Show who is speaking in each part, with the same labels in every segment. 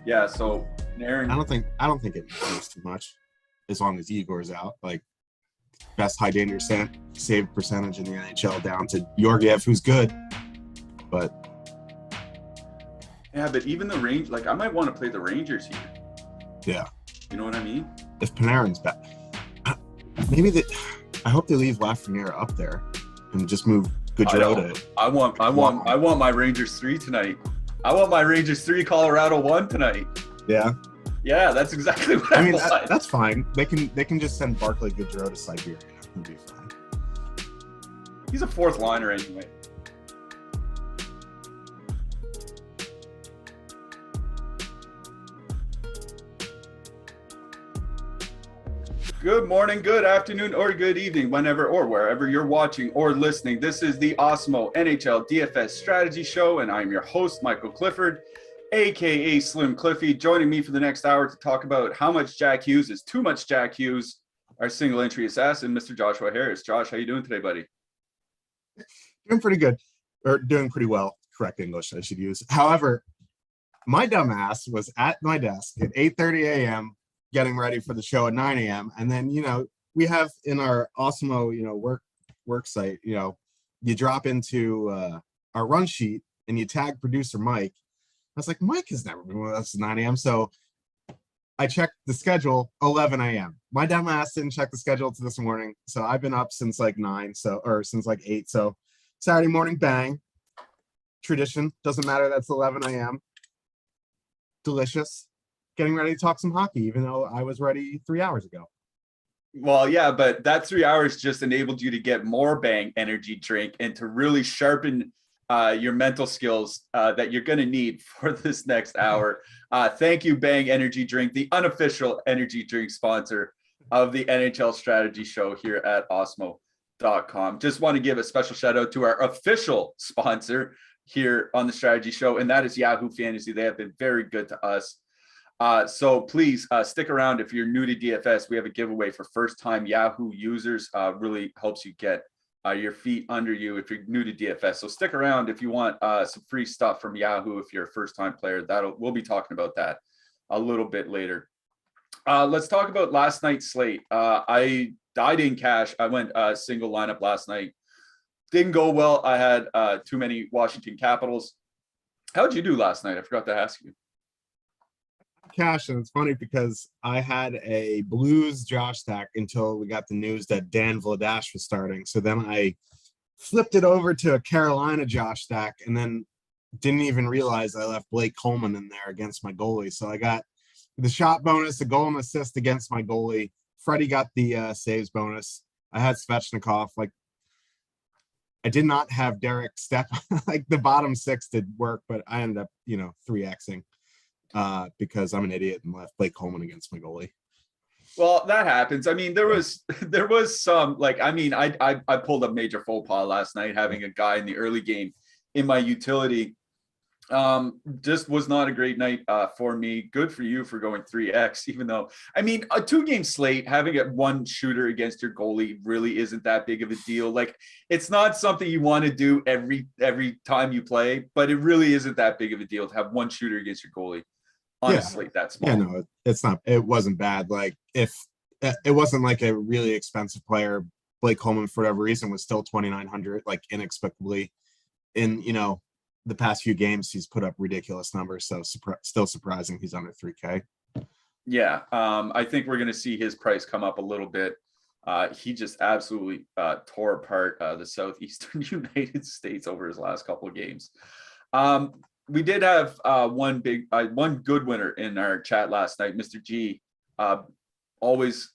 Speaker 1: Yeah, so Aaron,
Speaker 2: I don't think it matters too much as long as Igor's out. Like best high danger save percentage in the NHL down to Georgiev, who's good, but
Speaker 1: yeah, but even the range, like I might want to play the Rangers here.
Speaker 2: Yeah,
Speaker 1: you know what I mean.
Speaker 2: If Panarin's back, maybe I hope they leave Lafreniere up there and just move Gaudreau to.
Speaker 1: I want my Rangers 3 tonight. I want my Rangers 3 Colorado 1 tonight. Yeah, that's exactly what I mean.
Speaker 2: That's fine. They can just send Barclay Gaudreau to Siberia. It'll be fine.
Speaker 1: He's a fourth liner anyway. Good morning, good afternoon, or good evening, whenever or wherever you're watching or listening. This is the Awesemo NHL DFS Strategy Show, and I'm your host, Michael Clifford, aka Slim Cliffy. Joining me for the next hour to talk about how much Jack Hughes is too much Jack Hughes, our single entry assassin, Mr. Joshua Harris. Josh, how you doing today, buddy?
Speaker 2: Doing pretty good, or doing pretty well. Correct English I should use. However, my dumb ass was at my desk at 8:30 a.m. getting ready for the show at 9 a.m. And then, we have in our Awesemo, work site, you drop into our run sheet and you tag producer Mike. I was like, Mike has never been with us at 9 a.m. So I checked the schedule 11 a.m. My dumb ass didn't check the schedule to this morning. So I've been up since like 9, or since like 8. So Saturday morning, bang. Tradition, doesn't matter. That's 11 a.m. Delicious. Getting ready to talk some hockey, even though I was ready 3 hours ago.
Speaker 1: Well, yeah, but that 3 hours just enabled you to get more Bang energy drink and to really sharpen your mental skills that you're going to need for this next hour. Thank you, Bang Energy Drink, the unofficial energy drink sponsor of the NHL Strategy Show here at Awesemo.com. Just want to give a special shout out to our official sponsor here on the Strategy Show, and that is Yahoo Fantasy. They have been very good to us. So please stick around. If you're new to DFS, we have a giveaway for first-time Yahoo users. Really helps you get your feet under you if you're new to DFS. So stick around if you want some free stuff from Yahoo if you're a first-time player. We'll be talking about that a little bit later. Let's talk about last night's slate. I didn't cash. I went single lineup last night. Didn't go well. I had too many Washington Capitals. How'd you do last night? I forgot to ask you.
Speaker 2: Cash, and it's funny because I had a Blues Josh stack until we got the news that Dan Vladash was starting. So then I flipped it over to a Carolina Josh stack and then didn't even realize I left Blake Coleman in there against my goalie. So I got the shot bonus, the goal and assist against my goalie. Freddie got the saves bonus. I had Svechnikov. Like, I did not have Derek step like the bottom 6 did work, but I ended up 3xing. Because I'm an idiot and left Blake Coleman against my goalie.
Speaker 1: Well, that happens. I mean, there was some I pulled a major faux pas last night having a guy in the early game in my utility. Just was not a great night for me. Good for you for going 3x, even though a 2-game slate, having one shooter against your goalie really isn't that big of a deal. Like, it's not something you want to do every time you play, but it really isn't that big of a deal to have one shooter against your goalie. Honestly, that's small.
Speaker 2: Yeah, no, it's not. It wasn't bad. Like, if it wasn't like a really expensive player, Blake Coleman, for whatever reason, was still 2,900, like inexplicably. In the past few games, he's put up ridiculous numbers. So still surprising he's under 3K.
Speaker 1: Yeah, I think we're going to see his price come up a little bit. He just absolutely tore apart the Southeastern United States over his last couple of games. We did have one good winner in our chat last night, Mr. G. Always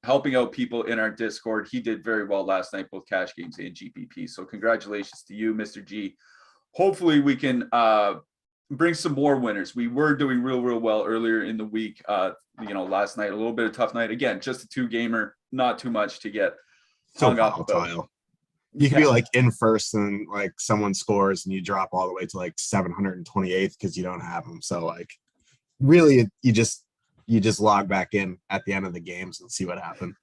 Speaker 1: helping out people in our Discord. He did very well last night, both cash games and GPP. So congratulations to you, Mr. G. Hopefully we can bring some more winners. We were doing real well earlier in the week. Last night, a little bit of tough night. Again, just a 2-gamer, not too much to get hung up about.
Speaker 2: You could be like in first and like someone scores and you drop all the way to like 728th because you don't have them. So like really you just log back in at the end of the games and see what happened.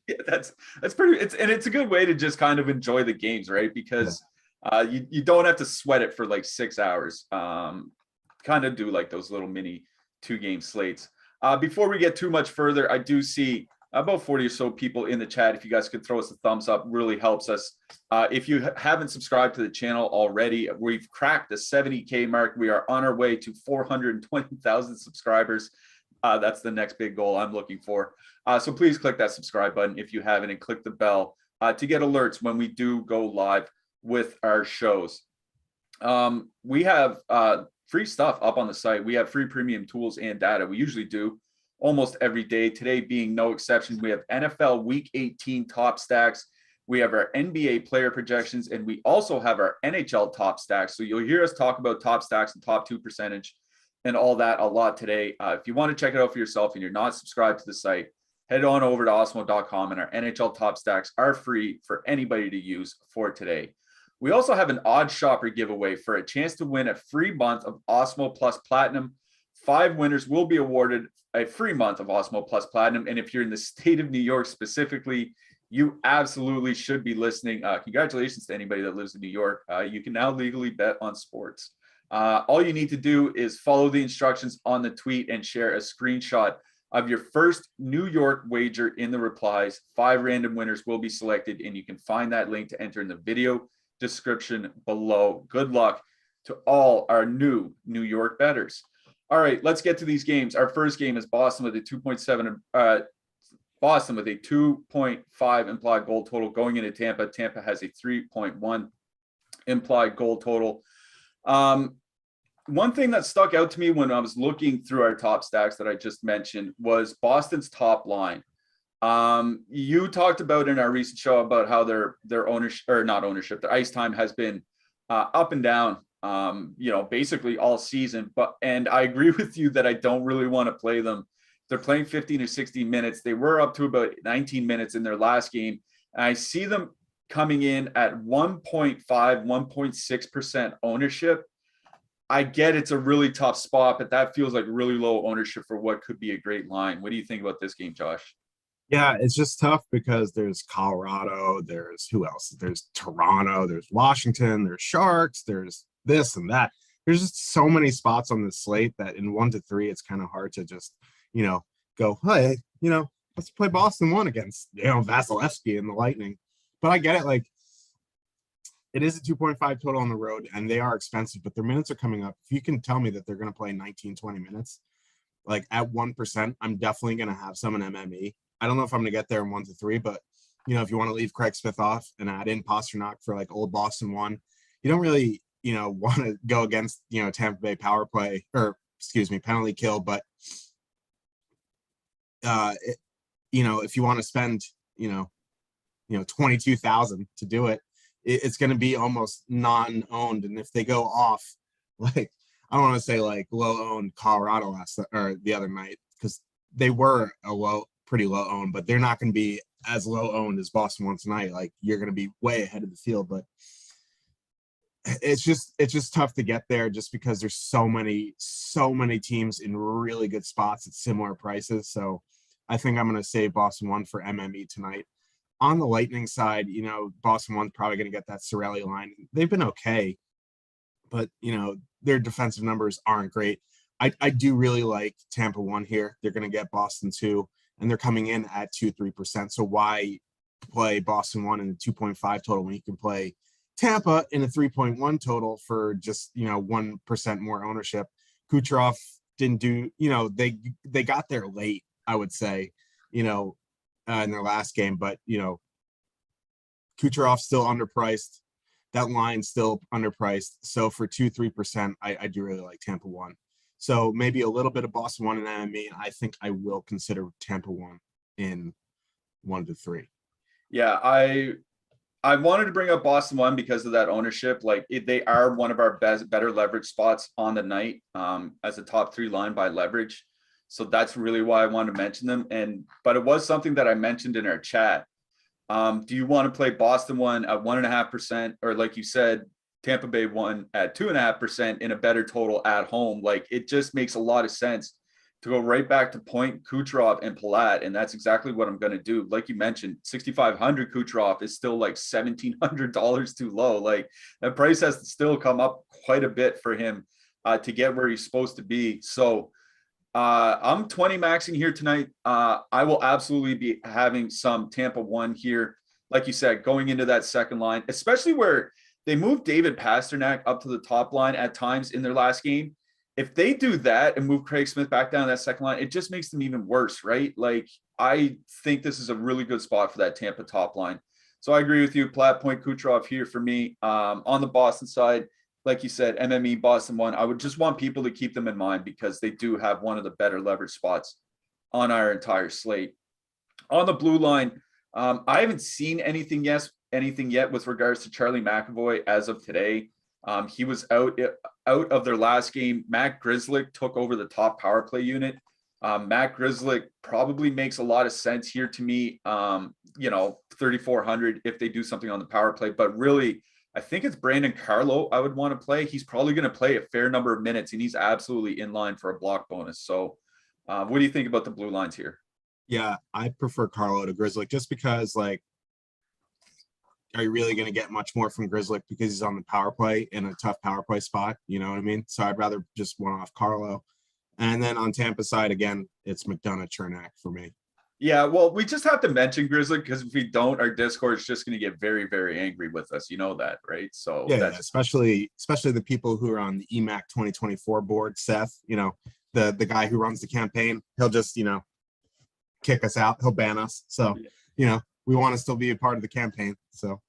Speaker 1: Yeah, that's pretty. It's a good way to just kind of enjoy the games, right? Because you don't have to sweat it for like 6 hours. kind of do like those little mini 2-game slates. Before we get too much further, I do see about 40 or so people in the chat. If you guys could throw us a thumbs up, really helps us. If you haven't subscribed to the channel already, we've cracked the 70K mark. We are on our way to 420,000 subscribers. That's the next big goal I'm looking for. So please click that subscribe button if you haven't, and click the bell to get alerts when we do go live with our shows. We have free stuff up on the site. We have free premium tools and data. We usually do almost every day. Today being no exception. We have NFL Week 18 top stacks. We have our NBA player projections, and we also have our NHL top stacks. So you'll hear us talk about top stacks and top 2 percentage and all that a lot today. If you want to check it out for yourself and you're not subscribed to the site, head on over to awesemo.com, and our NHL top stacks are free for anybody to use for today. We also have an odd shopper giveaway for a chance to win a free month of Awesemo Plus Platinum. 5 winners will be awarded a free month of Awesemo Plus Platinum. And if you're in the state of New York specifically, you absolutely should be listening. Congratulations to anybody that lives in New York. You can now legally bet on sports. All you need to do is follow the instructions on the tweet and share a screenshot of your first New York wager in the replies. 5 random winners will be selected, and you can find that link to enter in the video description below. Good luck to all our new New York bettors. All right, let's get to these games. Our first game is Boston with a 2.7, Boston with a 2.5 implied goal total going into Tampa. Tampa has a 3.1 implied goal total. One thing that stuck out to me when I was looking through our top stacks that I just mentioned was Boston's top line. You talked about in our recent show about how their ownership, or not ownership, their ice time has been up and down, basically all season. And I agree with you that I don't really want to play them. They're playing 15 or 16 minutes. They were up to about 19 minutes in their last game. And I see them coming in at 1.5, 1.6% ownership. I get it's a really tough spot, but that feels like really low ownership for what could be a great line. What do you think about this game, Josh?
Speaker 2: Yeah, it's just tough because there's Colorado, there's who else? There's Toronto, there's Washington, there's Sharks, there's this and that. There's just so many spots on the slate that in 1 to 3, it's kind of hard to just, go, hey, let's play Boston 1 against, Vasilevsky and the Lightning. But I get it. Like, it is a 2.5 total on the road, and they are expensive, but their minutes are coming up. If you can tell me that they're going to play 19, 20 minutes, like at 1%, I'm definitely going to have some in MME. I don't know if I'm going to get there in 1 to 3, but, if you want to leave Craig Smith off and add in Pasternak for like old Boston 1, you don't really, want to go against, Tampa Bay power play penalty kill. But, if you want to spend, 22,000 to do it, it's going to be almost non-owned. And if they go off, like, I don't want to say like low-owned Colorado the other night, because they were pretty low-owned, but they're not going to be as low-owned as Boston won tonight. Like, you're going to be way ahead of the field, but it's just tough to get there just because there's so many teams in really good spots at similar prices. So I think I'm going to save Boston 1 for MME tonight. On the Lightning side, Boston 1's probably going to get that Cirelli line. They've been okay, but, their defensive numbers aren't great. I do really like Tampa 1 here. They're going to get Boston 2, and they're coming in at 2-3%. So why play Boston 1 in a 2.5 total when you can play Tampa in a 3.1 total for just, 1% more ownership? Kucherov didn't do, they got there late, I would say, in their last game, but Kucherov's still underpriced. That line's still underpriced. So for 2-3%, I do really like Tampa 1. So maybe a little bit of Boston 1 and MME. I think I will consider Tampa 1 in 1 to 3.
Speaker 1: Yeah, I wanted to bring up Boston 1 because of that ownership. Like, they are one of our better leverage spots on the night as a top 3 line by leverage. So that's really why I wanted to mention them. But it was something that I mentioned in our chat. Do you want to play Boston 1 at 1.5%, or like you said, Tampa Bay 1 at 2.5% in a better total at home? Like, it just makes a lot of sense to go right back to Point, Kucherov, and Palat, and that's exactly what I'm going to do. Like you mentioned, 6,500 Kucherov is still like $1,700 too low. Like, that price has to still come up quite a bit for him to get where he's supposed to be. So I'm 20 maxing here tonight. I will absolutely be having some Tampa 1 here. Like you said, going into that second line, especially where they moved David Pasternak up to the top line at times in their last game. If they do that and move Craig Smith back down that second line, it just makes them even worse, right? Like, I think this is a really good spot for that Tampa top line. So I agree with you. Platt, Point, Kucherov here for me. On the Boston side, like you said, MME, Boston 1. I would just want people to keep them in mind because they do have one of the better leverage spots on our entire slate. On the blue line, I haven't seen anything yet with regards to Charlie McAvoy as of today. He was out of their last game. Matt Grzelcyk took over the top power play unit. Matt Grzelcyk probably makes a lot of sense here to me. 3,400 if they do something on the power play, but really, I think it's Brandon Carlo I would want to play. He's probably going to play a fair number of minutes, and he's absolutely in line for a block bonus. So what do you think about the blue lines here?
Speaker 2: Yeah, I prefer Carlo to Grzelcyk just because, like, are you really going to get much more from Grzelcyk because he's on the power play in a tough power play spot? You know what I mean? So I'd rather just one off Carlo. And then on Tampa side, again, it's McDonough Chernak for me.
Speaker 1: Yeah, well, we just have to mention Grzelcyk because if we don't, our Discord is just going to get very, very angry with us. You know that, right? So
Speaker 2: yeah, especially the people who are on the EMAC 2024 board. Seth, the guy who runs the campaign, he'll just kick us out. He'll ban us. So we want to still be a part of the campaign. So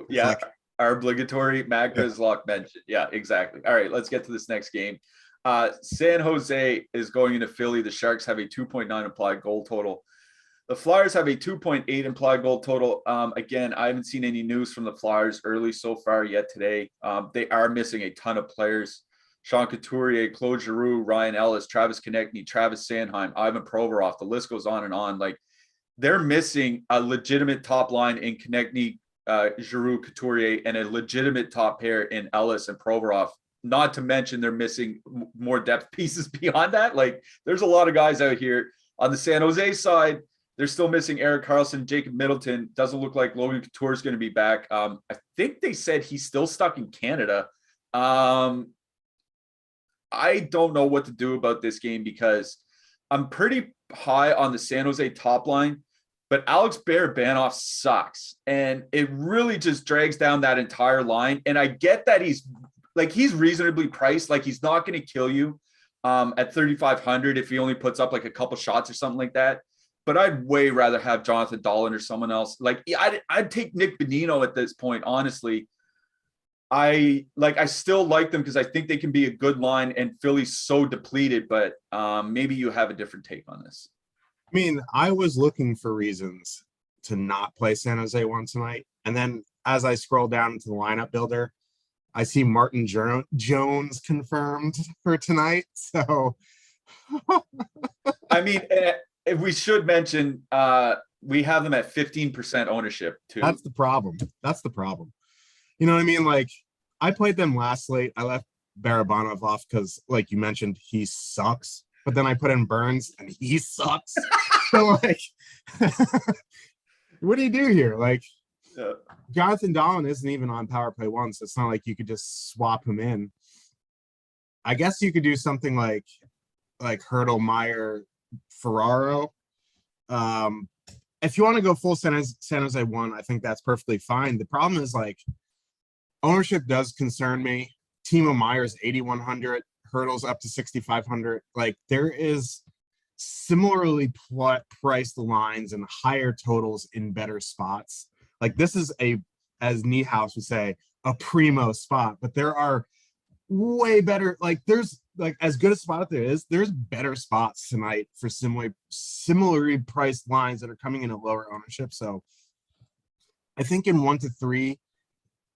Speaker 1: yeah, our obligatory Matt Grzelcyk mention. Yeah, exactly. All right, let's get to this next game. San Jose is going into Philly. The Sharks have a 2.9 implied goal total. The Flyers have a 2.8 implied goal total. Again, I haven't seen any news from the Flyers early so far yet today. They are missing a ton of players. Sean Couturier, Claude Giroux, Ryan Ellis, Travis Konechny, Travis Sanheim, Ivan Provorov. The list goes on and on. Like, they're missing a legitimate top line in Konechny, Giroux, Couturier, and a legitimate top pair in Ellis and Provorov. Not to mention they're missing more depth pieces beyond that. Like, there's a lot of guys out here. On the San Jose side, they're still missing Erik Karlsson, Jacob Middleton. Doesn't look like Logan Couture is going to be back. I think they said he's still stuck in Canada. I don't know what to do about this game because I'm pretty high on the San Jose top line, but Alex Barabanov sucks. And it really just drags down that entire line. And I get that he's reasonably priced. Like, he's not going to kill you at 3,500 if he only puts up like a couple shots or something like that. But I'd way rather have Jonathan Dahlen or someone else. Like, I'd take Nick Bonino at this point, honestly. I still like them because I think they can be a good line, and Philly's so depleted, but maybe you have a different take on this.
Speaker 2: I mean, I was looking for reasons to not play San Jose 1 tonight. And then as I scroll down into the lineup builder, I see Martin Jones confirmed for tonight. So,
Speaker 1: I mean, we should mention we have them at 15% ownership too.
Speaker 2: That's the problem. You know what I mean? Like, I played them last slate. I left Barabanov off because, like you mentioned, he sucks. But then I put in Burns and he sucks. So, like, what do you do here? Like, Jonathan Dahlen isn't even on power play 1, so it's not like you could just swap him in. I guess you could do something like Hertl, Meyer, Ferraro. If you want to go full San Jose 1, I think that's perfectly fine. The problem is, like, ownership does concern me. Timo Meyer's 8,100, Hertl's up to 6,500. Like, there is similarly priced lines and higher totals in better spots. Like, this is as Niehaus would say, a primo spot, but there are way better, like, there's like as good a spot there is, there's better spots tonight for similarly priced lines that are coming in at lower ownership. So I think in 1 to 3,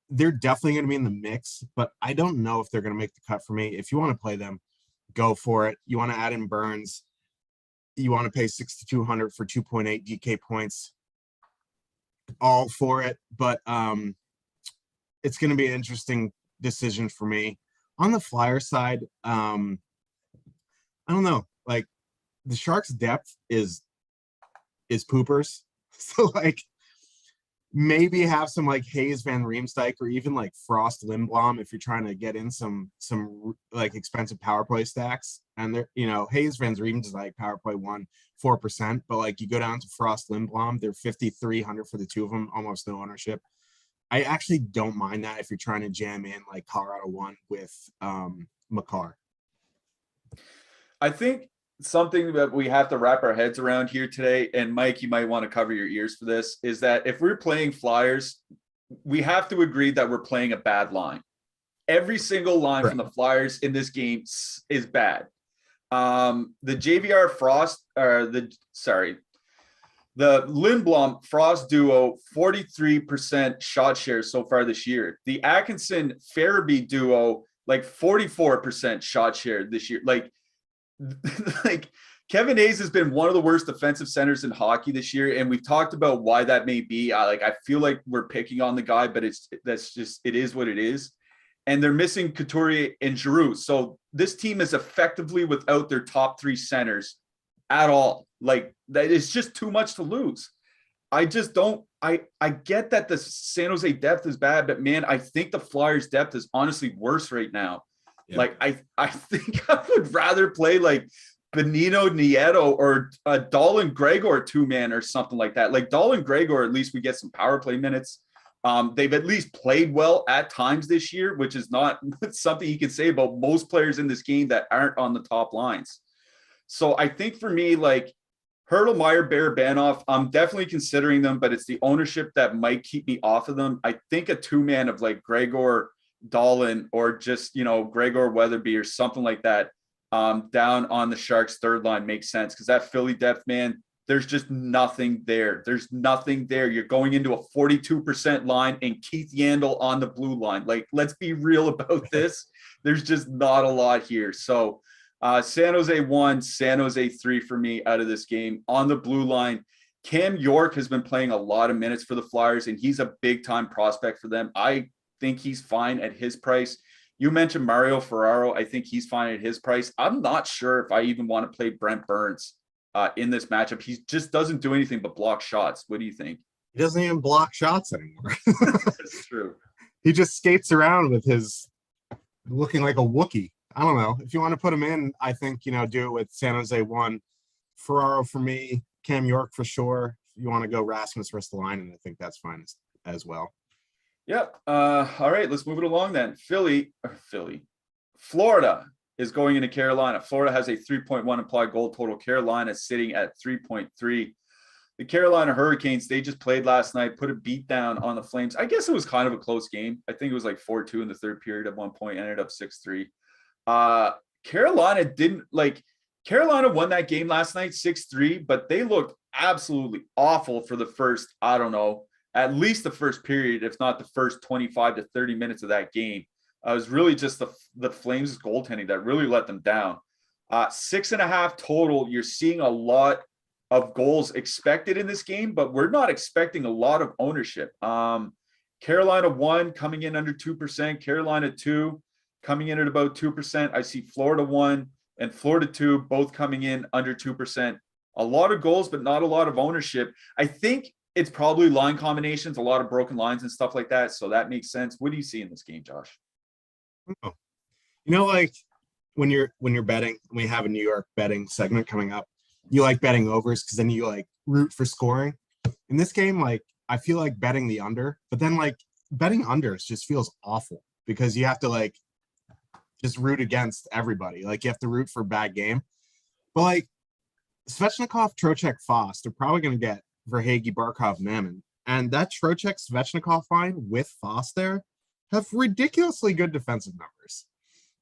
Speaker 2: they're definitely going to be in the mix, but I don't know if they're going to make the cut for me. If you want to play them, go for it. You want to add in Burns, you want to pay 6,200 for 2.8 DK points, all for it. But it's going to be an interesting decision for me. On the Flyer side, I don't know. Like, the Sharks' depth is poopers. So, like, maybe have some like Hayes Van Riemsdyk or even like Frost Lindblom if you're trying to get in some like expensive power play stacks. And they're, Hayes Van Riemsdyk power play won 4%, but like you go down to Frost Lindblom, they're 5,300 for the two of them, almost no ownership. I actually don't mind that if you're trying to jam in like Colorado one with Makar.
Speaker 1: I think something that we have to wrap our heads around here today, and Mike, you might want to cover your ears for this, is that if we're playing Flyers, we have to agree that we're playing a bad line. Every single line from the Flyers in this game is bad. The JVR Frost, or the Lindblom Frost duo, 43% shot share so far this year. The Atkinson Farabee duo, like 44% shot share this year. Like Kevin Hayes has been one of the worst defensive centers in hockey this year, and we've talked about why that may be. I feel like we're picking on the guy, but it is what it is. And they're missing Couturier and Giroux, so this team is effectively without their top three centers at all. Like, that is just too much to lose. I just don't. I get that the San Jose depth is bad, but man, I think the Flyers depth is honestly worse right now. Yeah. Like, I think I would rather play like Benino Nieto or Dahlin Gregor two-man or something like that. Like Dahlin Gregor, at least we get some power play minutes. They've at least played well at times this year, which is not something you can say about most players in this game that aren't on the top lines. So I think for me, like Hertl, Meyer, Barabanov, I'm definitely considering them, but it's the ownership that might keep me off of them. I think a two-man of like Gregor, Dahlin, or just, Gregor Weatherby or something like that down on the Sharks third line makes sense, because that Philly depth, man, there's just nothing there. There's nothing there. You're going into a 42% line and Keith Yandel on the blue line. Like, let's be real about this. There's just not a lot here. So San Jose 1, San Jose 3 for me out of this game. On the blue line, Cam York has been playing a lot of minutes for the Flyers, and he's a big-time prospect for them. I think he's fine at his price. You mentioned Mario Ferraro. I think he's fine at his price. I'm not sure if I even want to play Brent Burns in this matchup. He just doesn't do anything but block shots. What do you think?
Speaker 2: He doesn't even block shots anymore.
Speaker 1: That's true.
Speaker 2: He just skates around with his looking like a Wookiee. I don't know. If you want to put him in, I think, do it with San Jose 1. Ferraro for me, Cam York for sure. If you want to go Rasmus Ristolainen, I think that's fine as well.
Speaker 1: Yep. All right, let's move it along then. Florida is going into Carolina. Florida has a 3.1 implied goal total. Carolina sitting at 3.3. The Carolina Hurricanes, they just played last night, put a beat down on the Flames. I guess it was kind of a close game. I think it was like 4-2 in the third period at one point, ended up 6-3. Carolina won that game last night 6-3, but they looked absolutely awful for the first, I don't know, at least the first period, if not the first 25 to 30 minutes of that game. It was really just the Flames' goaltending that really let them down. 6.5 total. You're seeing a lot of goals expected in this game, but we're not expecting a lot of ownership. Carolina 1 coming in under 2%. Carolina 2 coming in at about 2%. I see Florida 1 and Florida 2 both coming in under 2%. A lot of goals, but not a lot of ownership. I think it's probably line combinations, a lot of broken lines and stuff like that. So that makes sense. What do you see in this game, Josh?
Speaker 2: Oh. Like when you're betting, we have a New York betting segment coming up. You like betting overs because then you like root for scoring. In this game, like I feel like betting the under, but then like betting unders just feels awful because you have to like just root against everybody. Like you have to root for a bad game. But like Svechnikov, Trocheck, Foss, they're probably going to get Verhaeghe, Barkov, Mammon. And that Trocheck, Svechnikov line with Foss there have ridiculously good defensive numbers.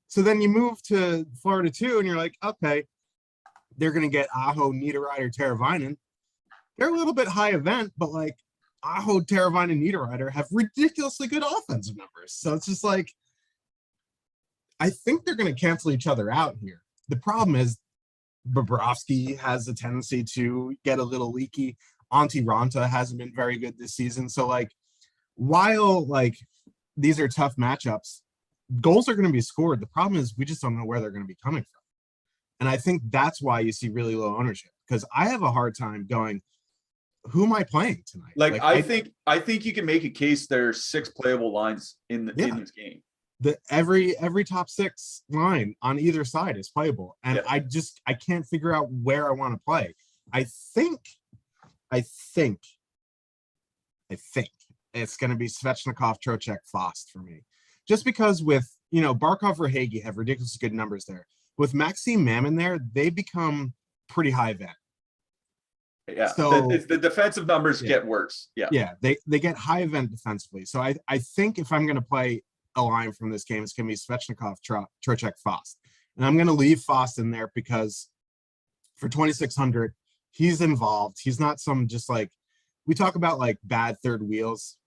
Speaker 2: So then you move to Florida 2 and you're like, okay, they're going to get Aho, Niederreiter, Teravainen. They're a little bit high event, but like Aho, Teravainen, Niederreiter have ridiculously good offensive numbers. So it's just like, I think they're going to cancel each other out here. The problem is Bobrovsky has a tendency to get a little leaky. Antti Ranta hasn't been very good this season. So like, while like these are tough matchups, goals are going to be scored. The problem is we just don't know where they're going to be coming from. And I think that's why you see really low ownership, because I have a hard time going who am I playing tonight?
Speaker 1: Like I think you can make a case there's 6 playable lines in this game.
Speaker 2: Every top 6 line on either side is playable, and I can't figure out where I want to play. I think it's going to be Svechnikov, Trocheck, Fost for me, just because with Barkov or Hagee have ridiculously good numbers there. With Maxime Mammon there, they become pretty high vet.
Speaker 1: Yeah, so the defensive numbers get worse.
Speaker 2: Yeah, they get high event defensively. So I think if I'm going to play a line from this game, it's going to be Svechnikov, Trocheck, Fost, and I'm going to leave Fost in there because for 2,600, he's involved. He's not some just like we talk about like bad third wheels.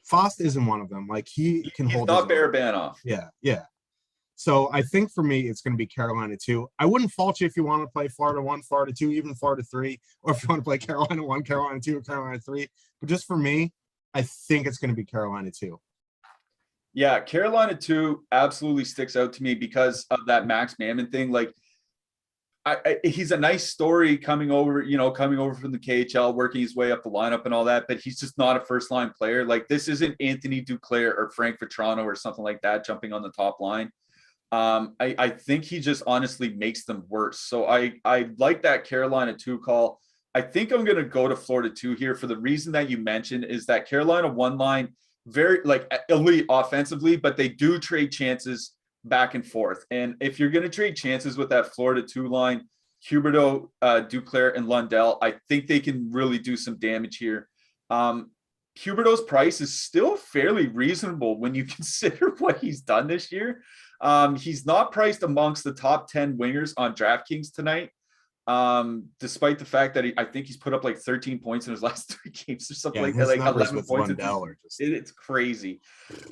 Speaker 2: Fost isn't one of them. Like he's hold.
Speaker 1: Not Barabanov.
Speaker 2: Yeah. So I think for me, it's going to be Carolina 2. I wouldn't fault you if you want to play Florida 1, Florida 2, even Florida 3, or if you want to play Carolina 1, Carolina 2, or Carolina 3. But just for me, I think it's going to be Carolina 2.
Speaker 1: Yeah, Carolina 2 absolutely sticks out to me because of that Max Mammon thing. Like, he's a nice story coming over from the KHL, working his way up the lineup and all that, but he's just not a first-line player. Like, this isn't Anthony Duclair or Frank Vetrano or something like that jumping on the top line. I think he just honestly makes them worse. So I like that Carolina 2 call. I think I'm going to go to Florida 2 here for the reason that you mentioned is that Carolina 1 line, very like elite offensively, but they do trade chances back and forth. And if you're going to trade chances with that Florida 2 line, Huberdeau, Duclair, and Lundell, I think they can really do some damage here. Huberdeau's price is still fairly reasonable when you consider what he's done this year. He's not priced amongst the top 10 wingers on DraftKings tonight, despite the fact that I think he's put up like 13 points in his last 3 games or something like that. Like 11 points. It's crazy.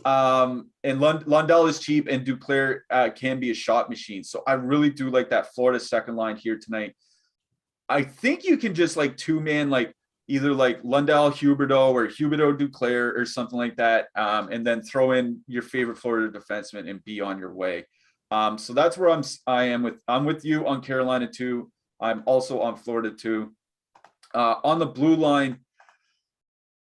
Speaker 1: And Lundell is cheap, and Duclair can be a shot machine. So I really do like that Florida second line here tonight. I think you can just like 2-man, like either like Lundell, Huberdeau, or Huberdeau, Duclair, or something like that, and then throw in your favorite Florida defenseman and be on your way. So that's where I'm with you on Carolina 2. I'm also on Florida 2. On the blue line,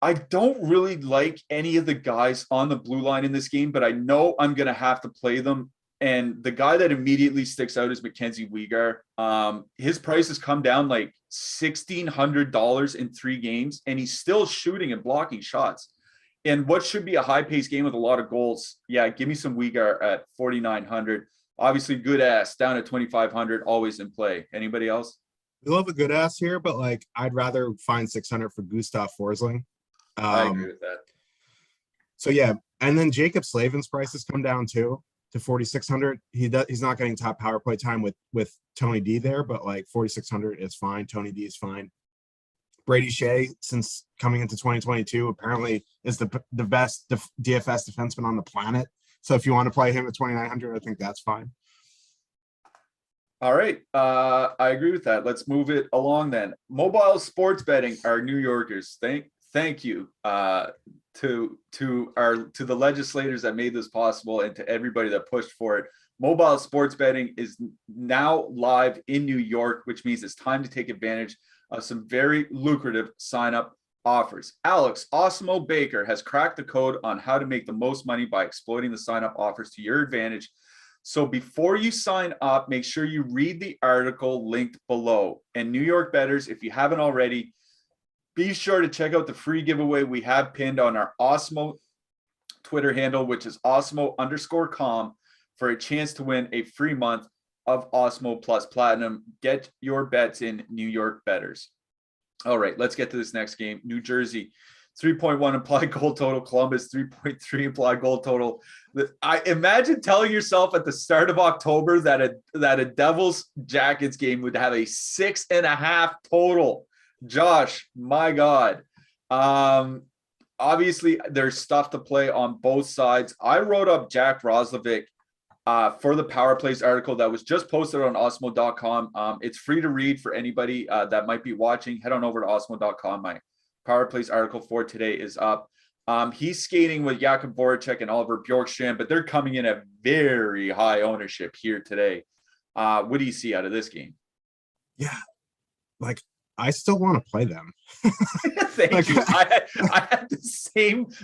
Speaker 1: I don't really like any of the guys on the blue line in this game, but I know I'm going to have to play them. And the guy that immediately sticks out is Mackenzie Weegar. His price has come down like $1,600 in 3 games, and he's still shooting and blocking shots. And what should be a high-paced game with a lot of goals, yeah, give me some Weegar at 4,900. Obviously, good ass down at 2,500, always in play. Anybody else?
Speaker 2: We love a good ass here, but like I'd rather find 600 for Gustav Forsling.
Speaker 1: I agree with that.
Speaker 2: So yeah, and then Jacob Slavin's price has come down too to 4,600. He's not getting top power play time with Tony D there, but like 4,600 is fine. Tony D is fine. Brady Shea, since coming into 2022, apparently is the best DFS defenseman on the planet. So if you want to play him at 2,900, I think that's fine.
Speaker 1: All right. I agree with that. Let's move it along then. Mobile sports betting, our New Yorkers. Thank you to the legislators that made this possible and to everybody that pushed for it. Mobile sports betting is now live in New York, which means it's time to take advantage of some very lucrative sign-up offers. Alex Awesemo Baker has cracked the code on how to make the most money by exploiting the sign-up offers to your advantage. So before you sign up, make sure you read the article linked below. And New York bettors, if you haven't already, be sure to check out the free giveaway we have pinned on our Awesemo Twitter handle, which is Awesemo_com, for a chance to win a free month of Awesemo Plus Platinum. Get your bets in, New York bettors. All right, let's get to this next game. New Jersey, 3.1 implied goal total. Columbus, 3.3 implied goal total. I imagine telling yourself at the start of October that a Devils Jackets game would have a 6.5 total. Josh, my God. Obviously, there's stuff to play on both sides. I wrote up Jack Roslovic for the Power Plays article that was just posted on Awesemo.com. It's free to read for anybody that might be watching. Head on over to Awesemo.com. My Power Plays article for today is up. He's skating with Jakub Voracek and Oliver Bjorkstrand, but they're coming in at very high ownership here today. What do you see out of this game?
Speaker 2: Yeah, like I still want to play them.
Speaker 1: Thank you. I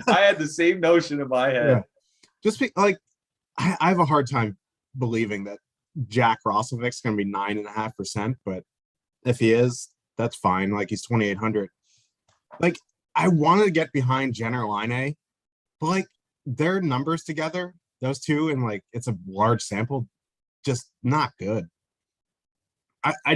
Speaker 1: had the same notion in my head.
Speaker 2: Yeah. Just I have a hard time believing that Jack Roslovic's going to be 9.5%, but if he is, that's fine. Like, he's 2,800. Like, I wanted to get behind Jenner Line, but like their numbers together, those two, and like it's a large sample, just not good. I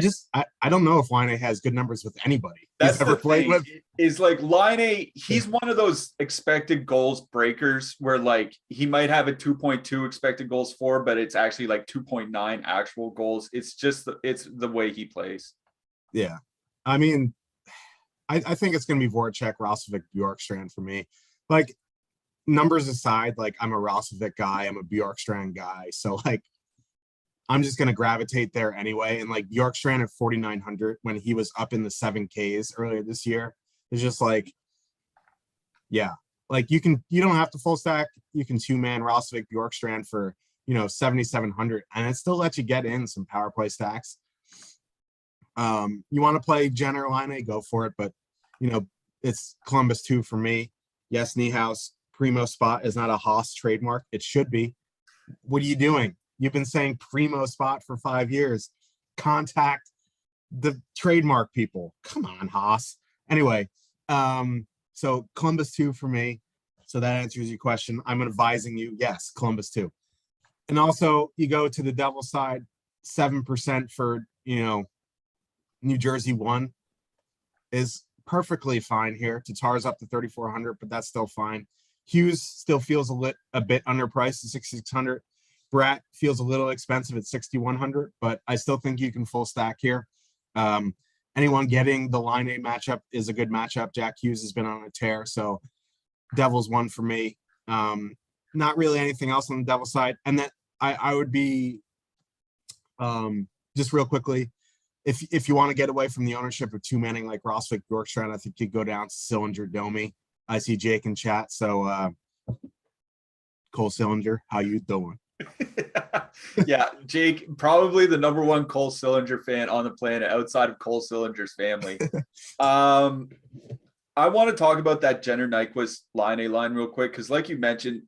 Speaker 2: don't know if Line has good numbers with anybody
Speaker 1: That's
Speaker 2: he's ever played with.
Speaker 1: Is like Line, he's one of those expected goals breakers where like he might have a 2.2 expected goals for, but it's actually like 2.9 actual goals. It's just it's the way he plays.
Speaker 2: Yeah, I mean, I think it's gonna be Voracek, Roslovic, Bjorkstrand for me. Like, numbers aside, like I'm a Roslovic guy, I'm a Bjorkstrand guy, so like I'm just going to gravitate there anyway. And like Bjorkstrand at 4,900 when he was up in the 7Ks earlier this year is just like, yeah, like you don't have to full stack. You can 2-man Roslovic Bjorkstrand for, 7,700, and it still lets you get in some power play stacks. You want to play Jenner Line, go for it. But, it's Columbus 2 for me. Yes, Niehaus primo spot is not a Haas trademark. It should be. What are you doing? You've been saying primo spot for 5 years. Contact the trademark people. Come on, Haas. Anyway, so Columbus 2 for me. So that answers your question. I'm advising you, yes, Columbus 2. And also, you go to the devil side, 7% for, New Jersey 1 is perfectly fine here. Tatar's up to 3,400, but that's still fine. Hughes still feels a bit underpriced at 6,600. Bratt feels a little expensive at 6,100, but I still think you can full stack here. Anyone getting the Line A matchup is a good matchup. Jack Hughes has been on a tear, so Devils 1 for me. Not really anything else on the Devil side. And then I would be just real quickly, if you want to get away from the ownership of 2-manning like Roslovic, Bjorkstrand, I think you go down to Sillinger, Domi. I see Jake in chat, so Cole Sillinger, how you doing?
Speaker 1: Yeah, Jake, probably the number one Cole Sillinger fan on the planet outside of Cole Sillinger's family. I want to talk about that Jenner Nyquist line real quick, because like you mentioned,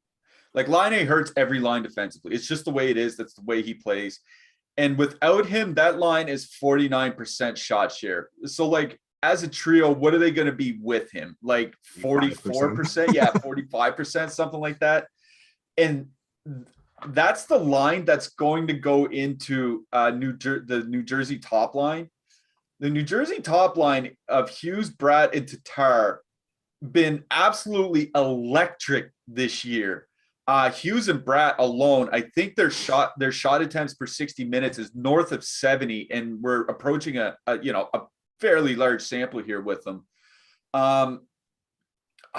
Speaker 1: like Line hurts every line defensively. It's just the way it is. That's the way he plays. And without him, that line is 49% shot share. So like as a trio, what are they going to be with him? Like 44%? Yeah, 45%, something like that. And that's the line that's going to go into the New Jersey top line. The New Jersey top line of Hughes, Bratt, and Tatar been absolutely electric this year. Hughes and Bratt alone, I think their shot attempts per 60 minutes is north of 70, and we're approaching a fairly large sample here with them. I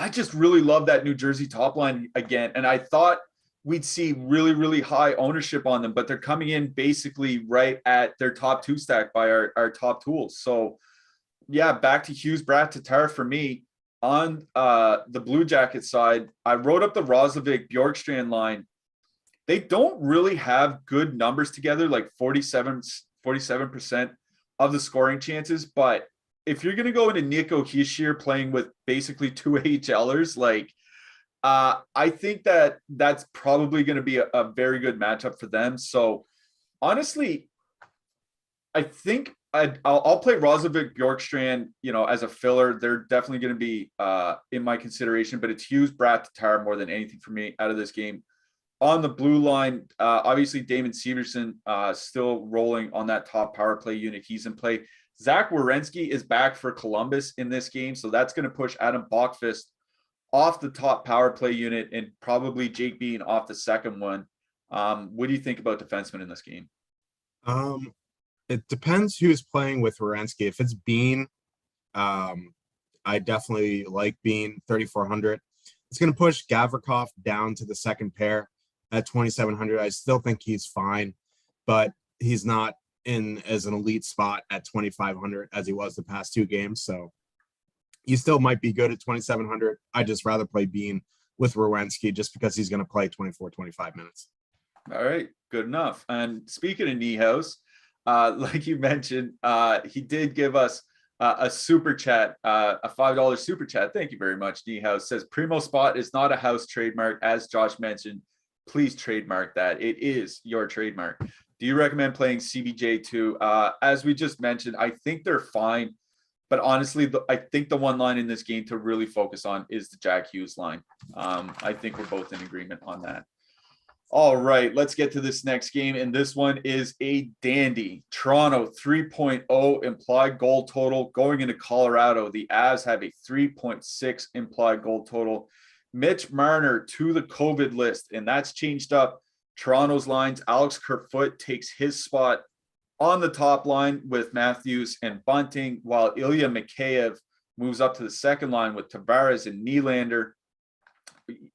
Speaker 1: just really love that New Jersey top line again, and I thought we'd see really, really high ownership on them, but they're coming in basically right at their top 2 stack by our top tools. So yeah, back to Hughes, Bratt, Tatar for me. On the Blue Jacket side, I wrote up the Roslovic Bjorkstrand line. They don't really have good numbers together, like 47% of the scoring chances. But if you're going to go into Nico Hischier playing with basically 2 AHLers, like I think that's probably going to be a very good matchup for them. So honestly, I think I'll play Roslovic Bjorkstrand, as a filler. They're definitely going to be in my consideration, but it's Hughes, Bratt, Tatar more than anything for me out of this game. On the blue line, obviously Damon Severson still rolling on that top power play unit. He's in play. Zach Werenski is back for Columbus in this game, so that's going to push Adam Bachfist off the top power play unit and probably Jake Bean off the second one. What do you think about defensemen in this game?
Speaker 2: It depends who's playing with Werenski. If it's Bean, I definitely like Bean, 3,400. It's going to push Gavrikov down to the second pair at 2,700. I still think he's fine, but he's not in as an elite spot at 2,500 as he was the past 2 games. So he still might be good at 2,700. I just rather play Bean with Werenski just because he's going to play 24, 25 minutes.
Speaker 1: All right, good enough. And speaking of Niehaus, like you mentioned, he did give us A super chat, a $5 super chat. Thank you very much. D House says Primo Spot is not a house trademark, as Josh mentioned. Please trademark that. It is your trademark. Do you recommend playing CBJ2? As we just mentioned, I think they're fine. But honestly, I think the one line in this game to really focus on is the Jack Hughes line. I think we're both in agreement on that. All right, let's get to this next game. And this one is a dandy. Toronto 3.0 implied goal total going into Colorado. The Avs have a 3.6 implied goal total. Mitch Marner to the COVID list, and that's changed up Toronto's lines. Alex Kerfoot takes his spot on the top line with Matthews and Bunting, while Ilya Mikheyev moves up to the second line with Tavares and Nylander.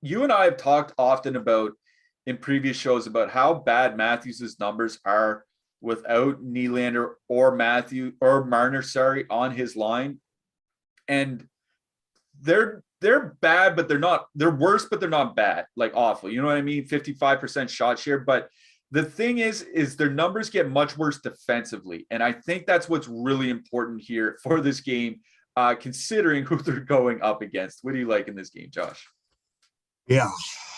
Speaker 1: You and I have talked often about in previous shows about how bad Matthews' numbers are without Nylander or Marner, on his line. And they're bad, but they're worse, but they're not bad, like awful. You know what I mean? 55% shot share. But the thing is their numbers get much worse defensively. And I think that's what's really important here for this game, considering who they're going up against. What do you like in this game, Josh?
Speaker 2: Yeah.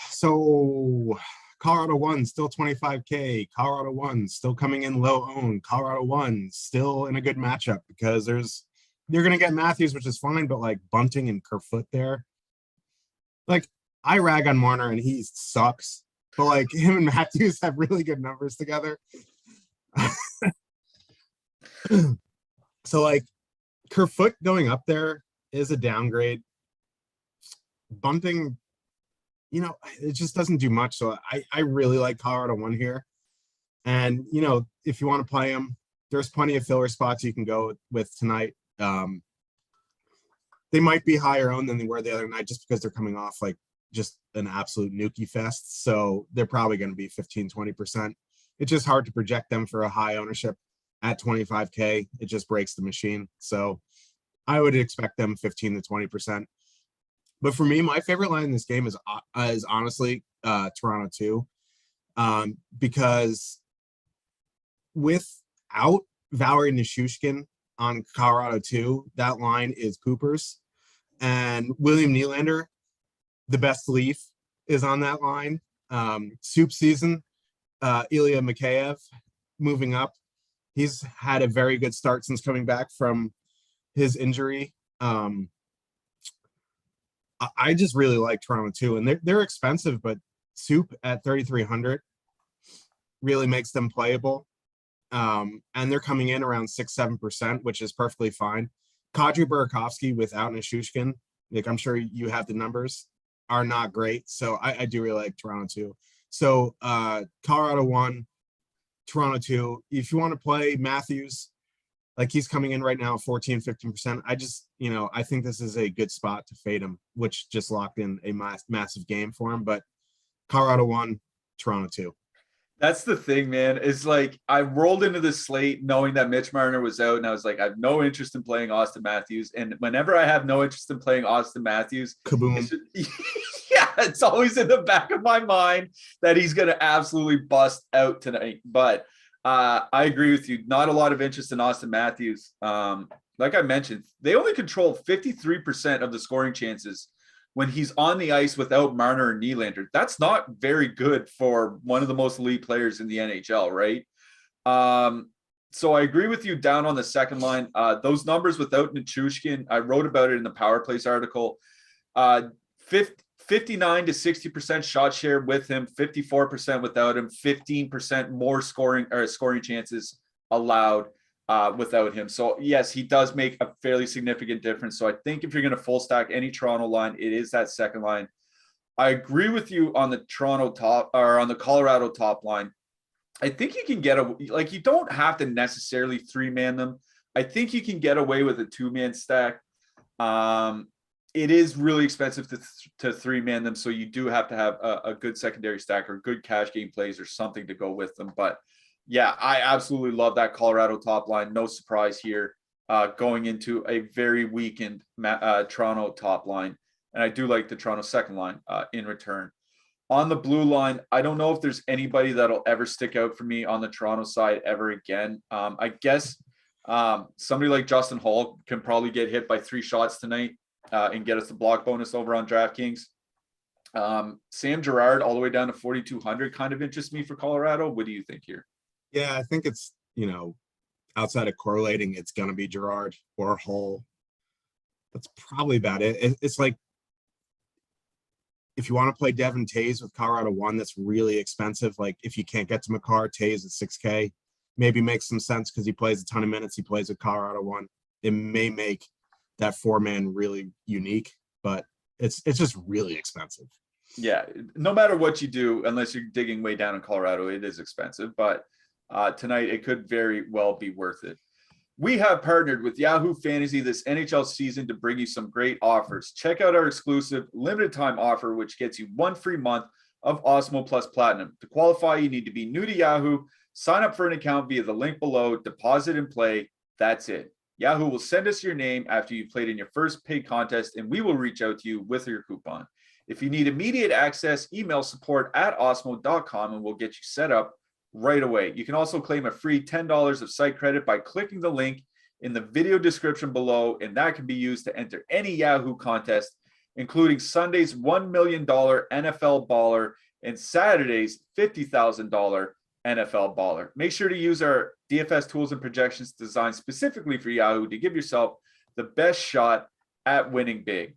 Speaker 2: So Colorado 1 still 25K. Colorado 1 still coming in low owned. Colorado 1 still in a good matchup because you're going to get Matthews, which is fine, but like Bunting and Kerfoot there. Like, I rag on Marner and he sucks, but like him and Matthews have really good numbers together. So like Kerfoot going up there is a downgrade. Bunting, it just doesn't do much. So I really like Colorado 1 here. And, if you want to play him, there's plenty of filler spots you can go with tonight. They might be higher owned than they were the other night just because they're coming off like just an absolute nukie fest. So they're probably going to be 15-20%. It's just hard to project them for a high ownership at 25K. It just breaks the machine. So I would expect them 15 to 20%. But for me, my favorite line in this game is honestly Toronto 2, because without Valeri Nichushkin on Colorado 2, that line is poopers. And William Nylander, the best Leaf, is on that line. Soup season, Ilya Mikheyev moving up. He's had a very good start since coming back from his injury. I just really like Toronto 2, and they're expensive, but Soup at 3,300 really makes them playable. And they're coming in around 6-7%, which is perfectly fine. Kadri Burakovsky without Nichushkin, like I'm sure you have the numbers, are not great. So I do really like Toronto 2. So Colorado 1, Toronto 2. If you want to play Matthews, like he's coming in right now 14-15%. I think this is a good spot to fade him, which just locked in a massive game for him. But Colorado 1, Toronto 2.
Speaker 1: That's the thing, man. It's like I rolled into the slate knowing that Mitch Marner was out, and I was like, I have no interest in playing Austin Matthews. And whenever I have no interest in playing Austin Matthews,
Speaker 2: kaboom.
Speaker 1: It's always in the back of my mind that he's going to absolutely bust out tonight. But I agree with you. Not a lot of interest in Austin Matthews. Like I mentioned, they only control 53% of the scoring chances when he's on the ice without Marner and Nylander. That's not very good for one of the most elite players in the NHL, right? So I agree with you down on the second line. Those numbers without Nichushkin, I wrote about it in the Power Plays article. 59 to 60% shot share with him, 54% without him, 15% more scoring chances allowed without him. So yes, he does make a fairly significant difference. So I think if you're going to full stack any Toronto line, it is that second line. I agree with you on the Toronto top or on the Colorado top line. I think you can you don't have to necessarily 3-man them. I think you can get away with a 2-man stack. It is really expensive to 3-man them. So you do have to have a good secondary stack or good cash game plays or something to go with them. But yeah, I absolutely love that Colorado top line. No surprise here going into a very weakened Toronto top line. And I do like the Toronto second line in return. On the blue line, I don't know if there's anybody that'll ever stick out for me on the Toronto side ever again. I guess Somebody like Justin Hall can probably get hit by 3 shots tonight and get us the block bonus over on DraftKings. Sam Girard all the way down to 4,200 kind of interests me for Colorado. What do you think here?
Speaker 2: Yeah, I think it's, outside of correlating, it's going to be Girard or Hull. That's probably about it. It's like, if you want to play Devin Tays with Colorado 1, that's really expensive. Like, if you can't get to McCarr, Tays at 6K maybe makes some sense because he plays a ton of minutes. He plays with Colorado 1. It may make that 4-man really unique, but it's just really expensive.
Speaker 1: Yeah, no matter what you do, unless you're digging way down in Colorado, it is expensive. But tonight, it could very well be worth it. We have partnered with Yahoo Fantasy this NHL season to bring you some great offers. Check out our exclusive limited time offer, which gets you 1 free month of Awesemo Plus Platinum. To qualify, you need to be new to Yahoo, sign up for an account via the link below, deposit and play. That's it. Yahoo will send us your name after you've played in your first paid contest, and we will reach out to you with your coupon. If you need immediate access, email support@awesemo.com and we'll get you set up right away. You can also claim a free $10 of site credit by clicking the link in the video description below, and that can be used to enter any Yahoo contest, including Sunday's $1 million NFL baller and Saturday's $50,000 NFL baller. Make sure to use our DFS tools and projections designed specifically for Yahoo to give yourself the best shot at winning big.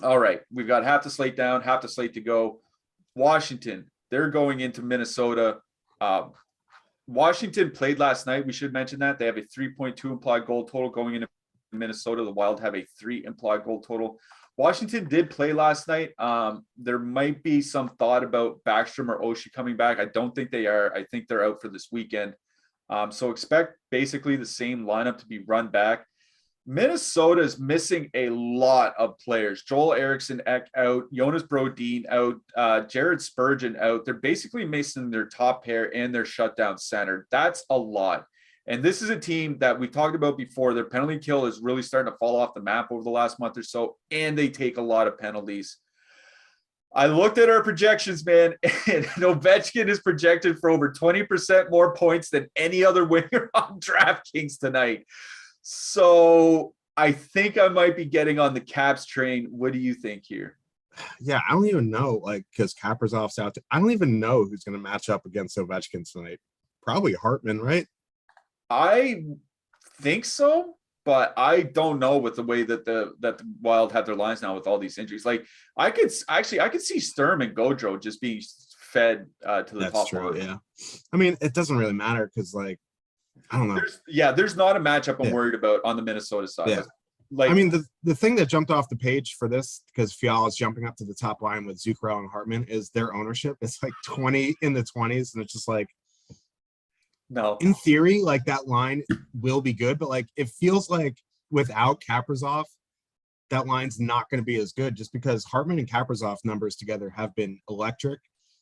Speaker 1: All right, we've got half the slate down, half the slate to go. Washington, they're going into Minnesota. Washington played last night. We should mention that. They have a 3.2 implied goal total going into Minnesota. The Wild have a 3 implied goal total. Washington did play last night. There might be some thought about Backstrom or Oshie coming back. I don't think they are. I think they're out for this weekend. So expect basically the same lineup to be run back. Minnesota is missing a lot of players. Joel Eriksson out, Jonas Brodin out, Jared Spurgeon out. They're basically missing their top pair and their shutdown center. That's a lot. And this is a team that we talked about before. Their penalty kill is really starting to fall off the map over the last month or so, and they take a lot of penalties. I looked at our projections, man, and Ovechkin is projected for over 20% more points than any other winger on DraftKings tonight. So I think I might be getting on the Caps train. What do you think here?
Speaker 2: Yeah, I don't even know, because Kaprizov's out. I don't even know who's going to match up against Ovechkin tonight. Probably Hartman, right?
Speaker 1: I think so, but I don't know with the way that the Wild have their lines now with all these injuries. Like I could see Sturm and Gaudreau just being fed to the top line.
Speaker 2: Yeah. I mean, it doesn't really matter because I don't know.
Speaker 1: There's not a matchup I'm worried about on the Minnesota side.
Speaker 2: Yeah. I mean, the thing that jumped off the page for this, because Fiala is jumping up to the top line with Zuccarello and Hartman, is their ownership. It's 20 in the 20s, and it's just
Speaker 1: no.
Speaker 2: In theory, that line will be good, but it feels like without Kaprizov, that line's not going to be as good just because Hartman and Kaprizov numbers together have been electric.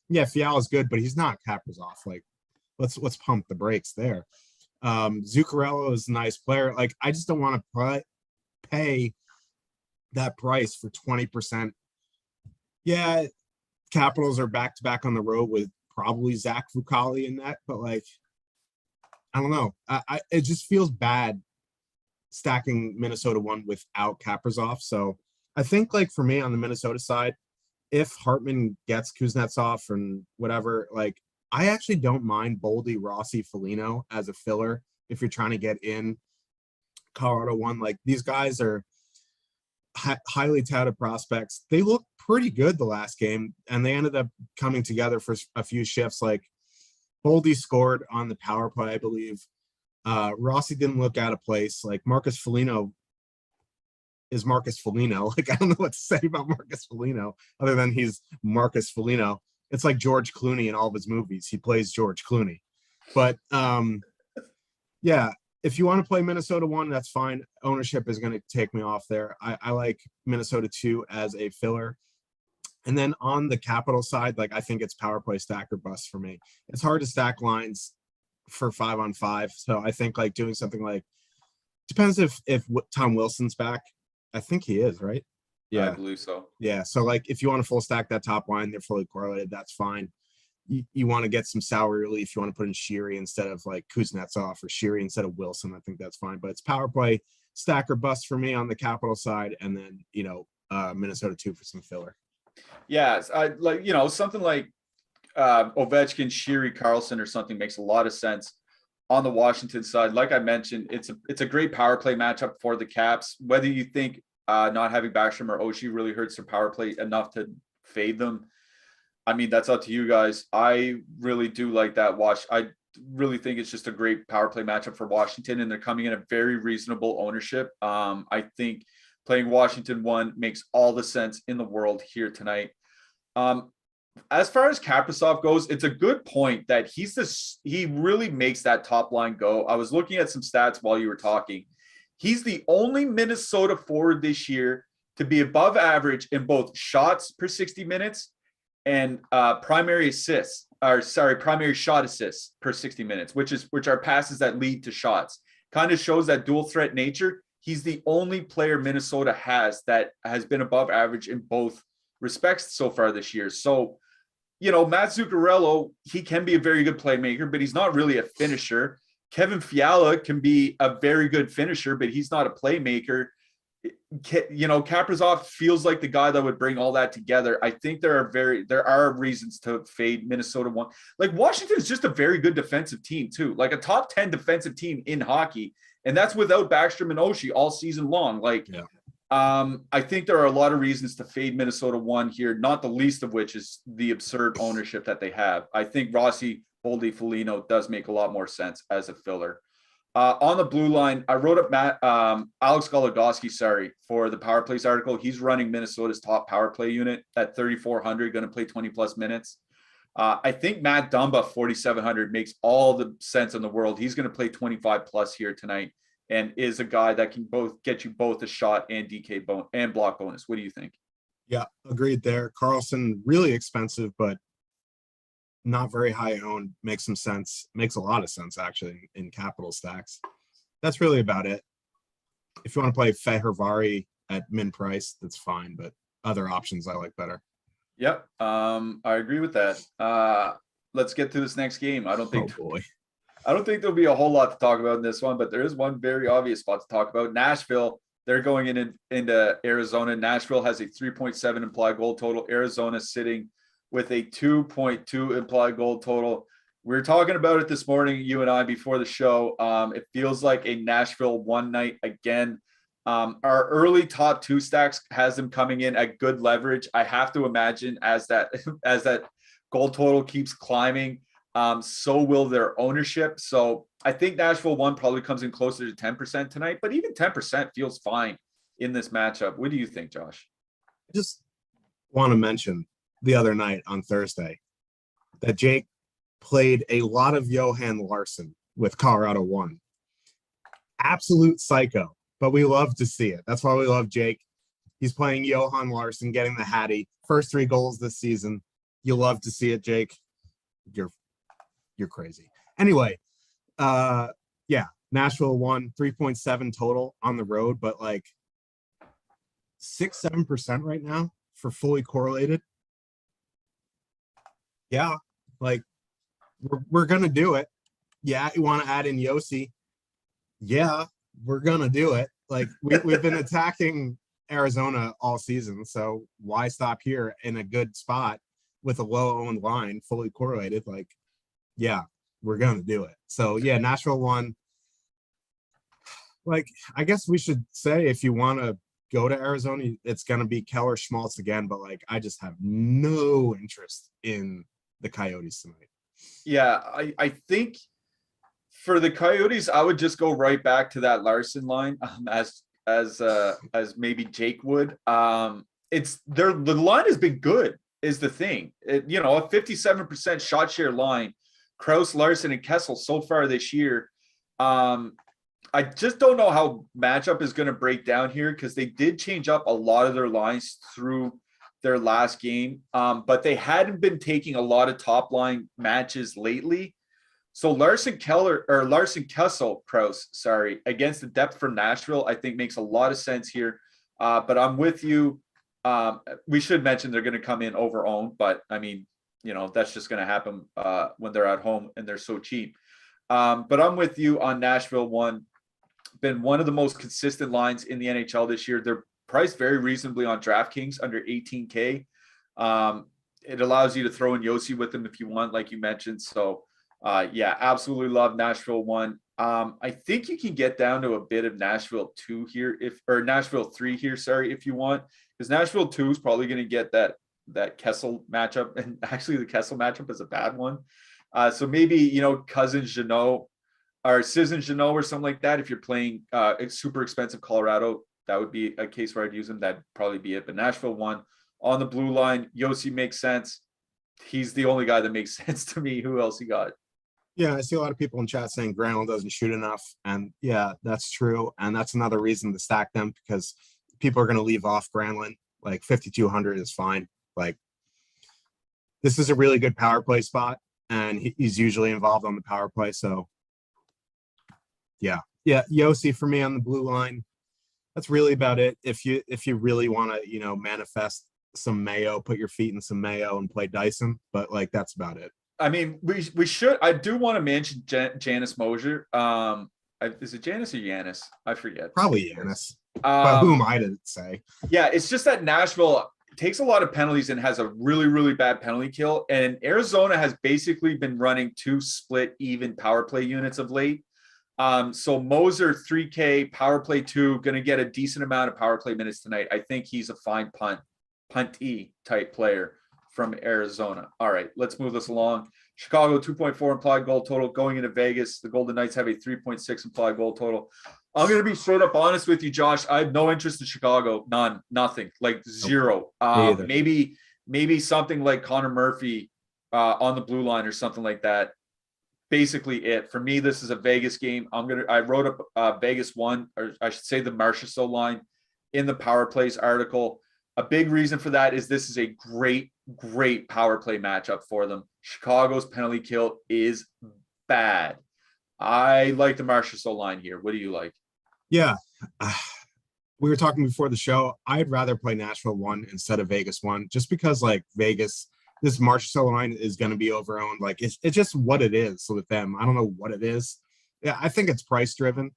Speaker 2: Yeah, Fiala's good, but he's not Kaprizov. Let's pump the brakes there. Zuccarello is a nice player. I just don't want to pay that price for 20%. Yeah, Capitals are back to back on the road with probably Zach Fucali in that, but I don't know. It just feels bad stacking Minnesota 1 without Kaprizov. So I think for me on the Minnesota side, if Hartman gets Kuznetsov and whatever, I actually don't mind Boldy, Rossi, Foligno as a filler if you're trying to get in Colorado 1. These guys are highly touted prospects. They look pretty good the last game, and they ended up coming together for a few shifts. Boldy scored on the power play, I believe. Rossi didn't look out of place. Marcus Foligno is Marcus Foligno. I don't know what to say about Marcus Foligno other than he's Marcus Foligno. It's like George Clooney in all of his movies. He plays George Clooney. But yeah, if you want to play Minnesota 1, that's fine. Ownership is going to take me off there. I like Minnesota 2 as a filler. And then on the Capital side, I think it's power play stack or bust for me. It's hard to stack lines for 5-on-5. So I think doing something depends if Tom Wilson's back. I think he is, right?
Speaker 1: Yeah, I believe so.
Speaker 2: Yeah. So if you want to full stack that top line, they're fully correlated. That's fine. you want to get some salary relief. You want to put in Sheary instead of like Kuznetsov or Sheary instead of Wilson. I think that's fine. But it's power play, stack or bust for me on the Capital side, and then Minnesota 2 for some filler.
Speaker 1: Yeah, I like something like Ovechkin, Sheary, Carlson, or something makes a lot of sense on the Washington side. Like I mentioned, it's a great power play matchup for the Caps. Whether you think not having Backstrom or Oshie really hurts their power play enough to fade them, I mean, that's up to you guys. I really do like that I really think it's just a great power play matchup for Washington, and they're coming in a very reasonable ownership. I think playing Washington 1 makes all the sense in the world here tonight. As far as Kaprizov goes, it's a good point that he really makes that top line go. I was looking at some stats while you were talking. He's the only Minnesota forward this year to be above average in both shots per 60 minutes and primary shot assists per 60 minutes, which are passes that lead to shots. Kind of shows that dual threat nature. He's the only player Minnesota has that has been above average in both respects so far this year. So, Matt Zuccarello, he can be a very good playmaker, but he's not really a finisher. Kevin Fiala can be a very good finisher, but he's not a playmaker. Kaprizov feels like the guy that would bring all that together. I think there are reasons to fade Minnesota 1. Like, Washington is just a very good defensive team too, like a top 10 defensive team in hockey. And that's without Backstrom and Oshie all season long. I think there are a lot of reasons to fade Minnesota 1 here, not the least of which is the absurd ownership that they have. I think Rossi, Boldy, Foligno does make a lot more sense as a filler. On the blue line, I wrote up Alex Goligoski, for the Power Plays article. He's running Minnesota's top power play unit at 3,400, going to play 20 plus minutes. I think Matt Dumba, 4,700, makes all the sense in the world. He's going to play 25 plus here tonight and is a guy that can both get you both a shot and DK and block bonus. What do you think?
Speaker 2: Yeah, agreed there. Carlson, really expensive, but not very high owned. Makes some sense. Makes a lot of sense, actually, in capital stacks. That's really about it. If you want to play Fehervari at min price, that's fine, but other options I like better.
Speaker 1: Yep, I agree with that. Let's get to this next game. I don't think there'll be a whole lot to talk about in this one, but there is one very obvious spot to talk about. Nashville, they're going into Arizona. Nashville has a 3.7 implied goal total. Arizona sitting with a 2.2 implied goal total. We were talking about it this morning, you and I, before the show. It feels like a Nashville one night again. Our early top 2 stacks has them coming in at good leverage. I have to imagine as that goal total keeps climbing, so will their ownership. So I think Nashville 1 probably comes in closer to 10% tonight, but even 10% feels fine in this matchup. What do you think, Josh?
Speaker 2: I just want to mention the other night on Thursday that Jake played a lot of Johan Larsson with Colorado 1. Absolute psycho, but we love to see it. That's why we love Jake. He's playing Johan Larsson, getting the Hattie. First 3 goals this season. You love to see it, Jake. You're crazy. Anyway, Nashville 1, 3.7 total on the road, but like 6-7% right now for fully correlated. Yeah, like we're gonna do it. Yeah, you want to add in Yossi? Yeah, we're gonna do it. Like we've been attacking Arizona all season, so why stop here in a good spot with a low-owned line, fully correlated? Like, yeah, we're gonna do it. So yeah, Nashville 1. Like, I guess we should say if you want to go to Arizona, it's gonna be Keller Schmaltz again. But like, I just have no interest in the Coyotes tonight.
Speaker 1: Yeah, I think for the Coyotes, I would just go right back to that Larson line, as maybe Jake would. The line has been good, is the thing. A 57% shot share line, Krause, Larson, and Kessel so far this year. I just don't know how matchup is going to break down here, because they did change up a lot of their lines through their last game, but they hadn't been taking a lot of top line matches lately. So Larson Kessel Krause, against the depth from Nashville, I think makes a lot of sense here. But I'm with you. We should mention they're going to come in over owned, but I mean, that's just going to happen when they're at home and they're so cheap. But I'm with you on Nashville one. Been one of the most consistent lines in the NHL this year. They're priced very reasonably on DraftKings under 18K. It allows you to throw in Yossi with them if you want, like you mentioned. So yeah, absolutely love Nashville one. I think you can get down to a bit of Nashville 2 here, or Nashville 3 here, sorry, if you want, because Nashville 2 is probably going to get that Kessel matchup, and actually the Kessel matchup is a bad one. So maybe, Cousins Jeannot or Citizen Jeannot or something like that. If you're playing super expensive Colorado, that would be a case where I'd use him. That'd probably be it. But Nashville one on the blue line, Yossi makes sense. He's the only guy that makes sense to me. Who else you got?
Speaker 2: Yeah, I see a lot of people in chat saying Granlund doesn't shoot enough. And yeah, that's true. And that's another reason to stack them, because people are going to leave off Granlund. Like 5,200 is fine. Like, this is a really good power play spot, and he's usually involved on the power play. So yeah, Yossi for me on the blue line. That's really about it. If you really want to, manifest some mayo, put your feet in some mayo and play Dyson, but like, that's about it.
Speaker 1: I mean, we should. I do want to mention Janice Mosier. Is it Janice or Yanis? I forget.
Speaker 2: Probably Yanis. But who am I to say?
Speaker 1: Yeah, it's just that Nashville takes a lot of penalties and has a really, really bad penalty kill. And Arizona has basically been running 2 split even power play units of late. So Moser 3K power play 2, going to get a decent amount of power play minutes tonight. I think he's a fine punty type player from Arizona. All right, let's move this along. Chicago 2.4 implied goal total going into Vegas. The Golden Knights have a 3.6 implied goal total. I'm going to be straight up honest with you, Josh. I have no interest in Chicago. Nothing, like zero. Maybe something like Connor Murphy on the blue line or something like that. Basically it. For me, this is a Vegas game. I wrote up Vegas one, or I should say the Marchessault line in the power plays article. A big reason for that is this is a great power play matchup for them. Chicago's penalty kill is bad. I like the Marchessault line here. What do you like?
Speaker 2: Yeah. We were talking before the show. I'd rather play Nashville one instead of Vegas one, just because like Vegas, this Marchessault line is going to be overowned. Like it's just what it is with them. I don't know what it is. Yeah, I think it's price driven.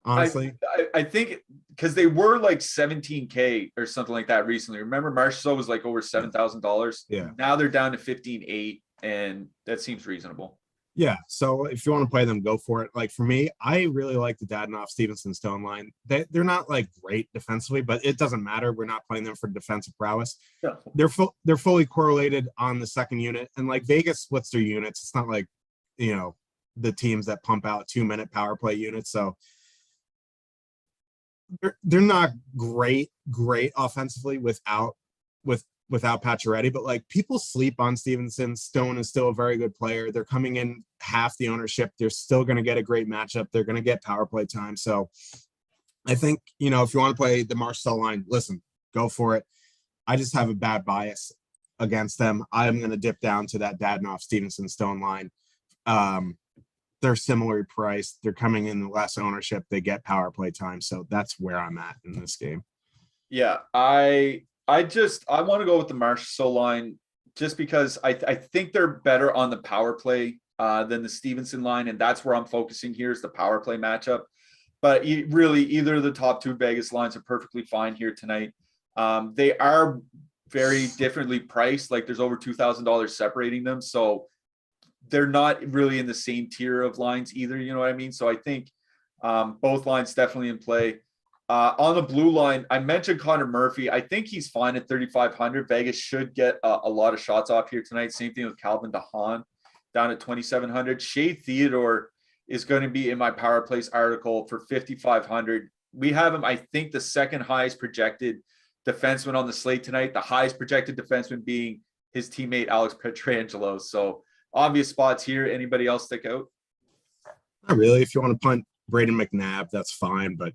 Speaker 2: Honestly,
Speaker 1: I think because they were like 17K or something like that recently. Remember, Marchessault was like over $7,000.
Speaker 2: Yeah.
Speaker 1: Now they're down to 15.8, and that seems reasonable.
Speaker 2: Yeah. So if you want to play them, go for it. Like for me, I really like the Dadonov Stevenson Stone line. They're not like great defensively, but it doesn't matter. We're not playing them for defensive prowess.
Speaker 1: Yeah.
Speaker 2: They're fully correlated on the second unit, and like Vegas splits their units. It's not like the teams that pump out 2-minute power play units. So they're not great offensively without Pacioretty, but like people sleep on Stevenson. Stone is still a very good player. They're coming in half the ownership. They're still going to get a great matchup. They're going to get power play time. So I think, if you want to play the Marchessault line, listen, go for it. I just have a bad bias against them. I'm going to dip down to that Dadonov Stevenson Stone line. They're similarly priced. They're coming in less ownership. They get power play time. So that's where I'm at in this game.
Speaker 1: Yeah, I want to go with the Marchessault line just because I think they're better on the power play than the Stevenson line, and that's where I'm focusing here is the power play matchup. But really, either of the top 2 Vegas lines are perfectly fine here tonight. They are very differently priced. Like there's over $2,000 separating them, so they're not really in the same tier of lines either. You know what I mean? So I think both lines definitely in play. On the blue line, I mentioned Connor Murphy. I think he's fine at 3,500. Vegas should get a lot of shots off here tonight. Same thing with Calvin DeHaan down at 2,700. Shea Theodore is going to be in my power plays article for 5,500. We have him, I think, the second highest projected defenseman on the slate tonight. The highest projected defenseman being his teammate Alex Pietrangelo. So obvious spots here. Anybody else stick out?
Speaker 2: Not really. If you want to punt Braden McNabb, that's fine. But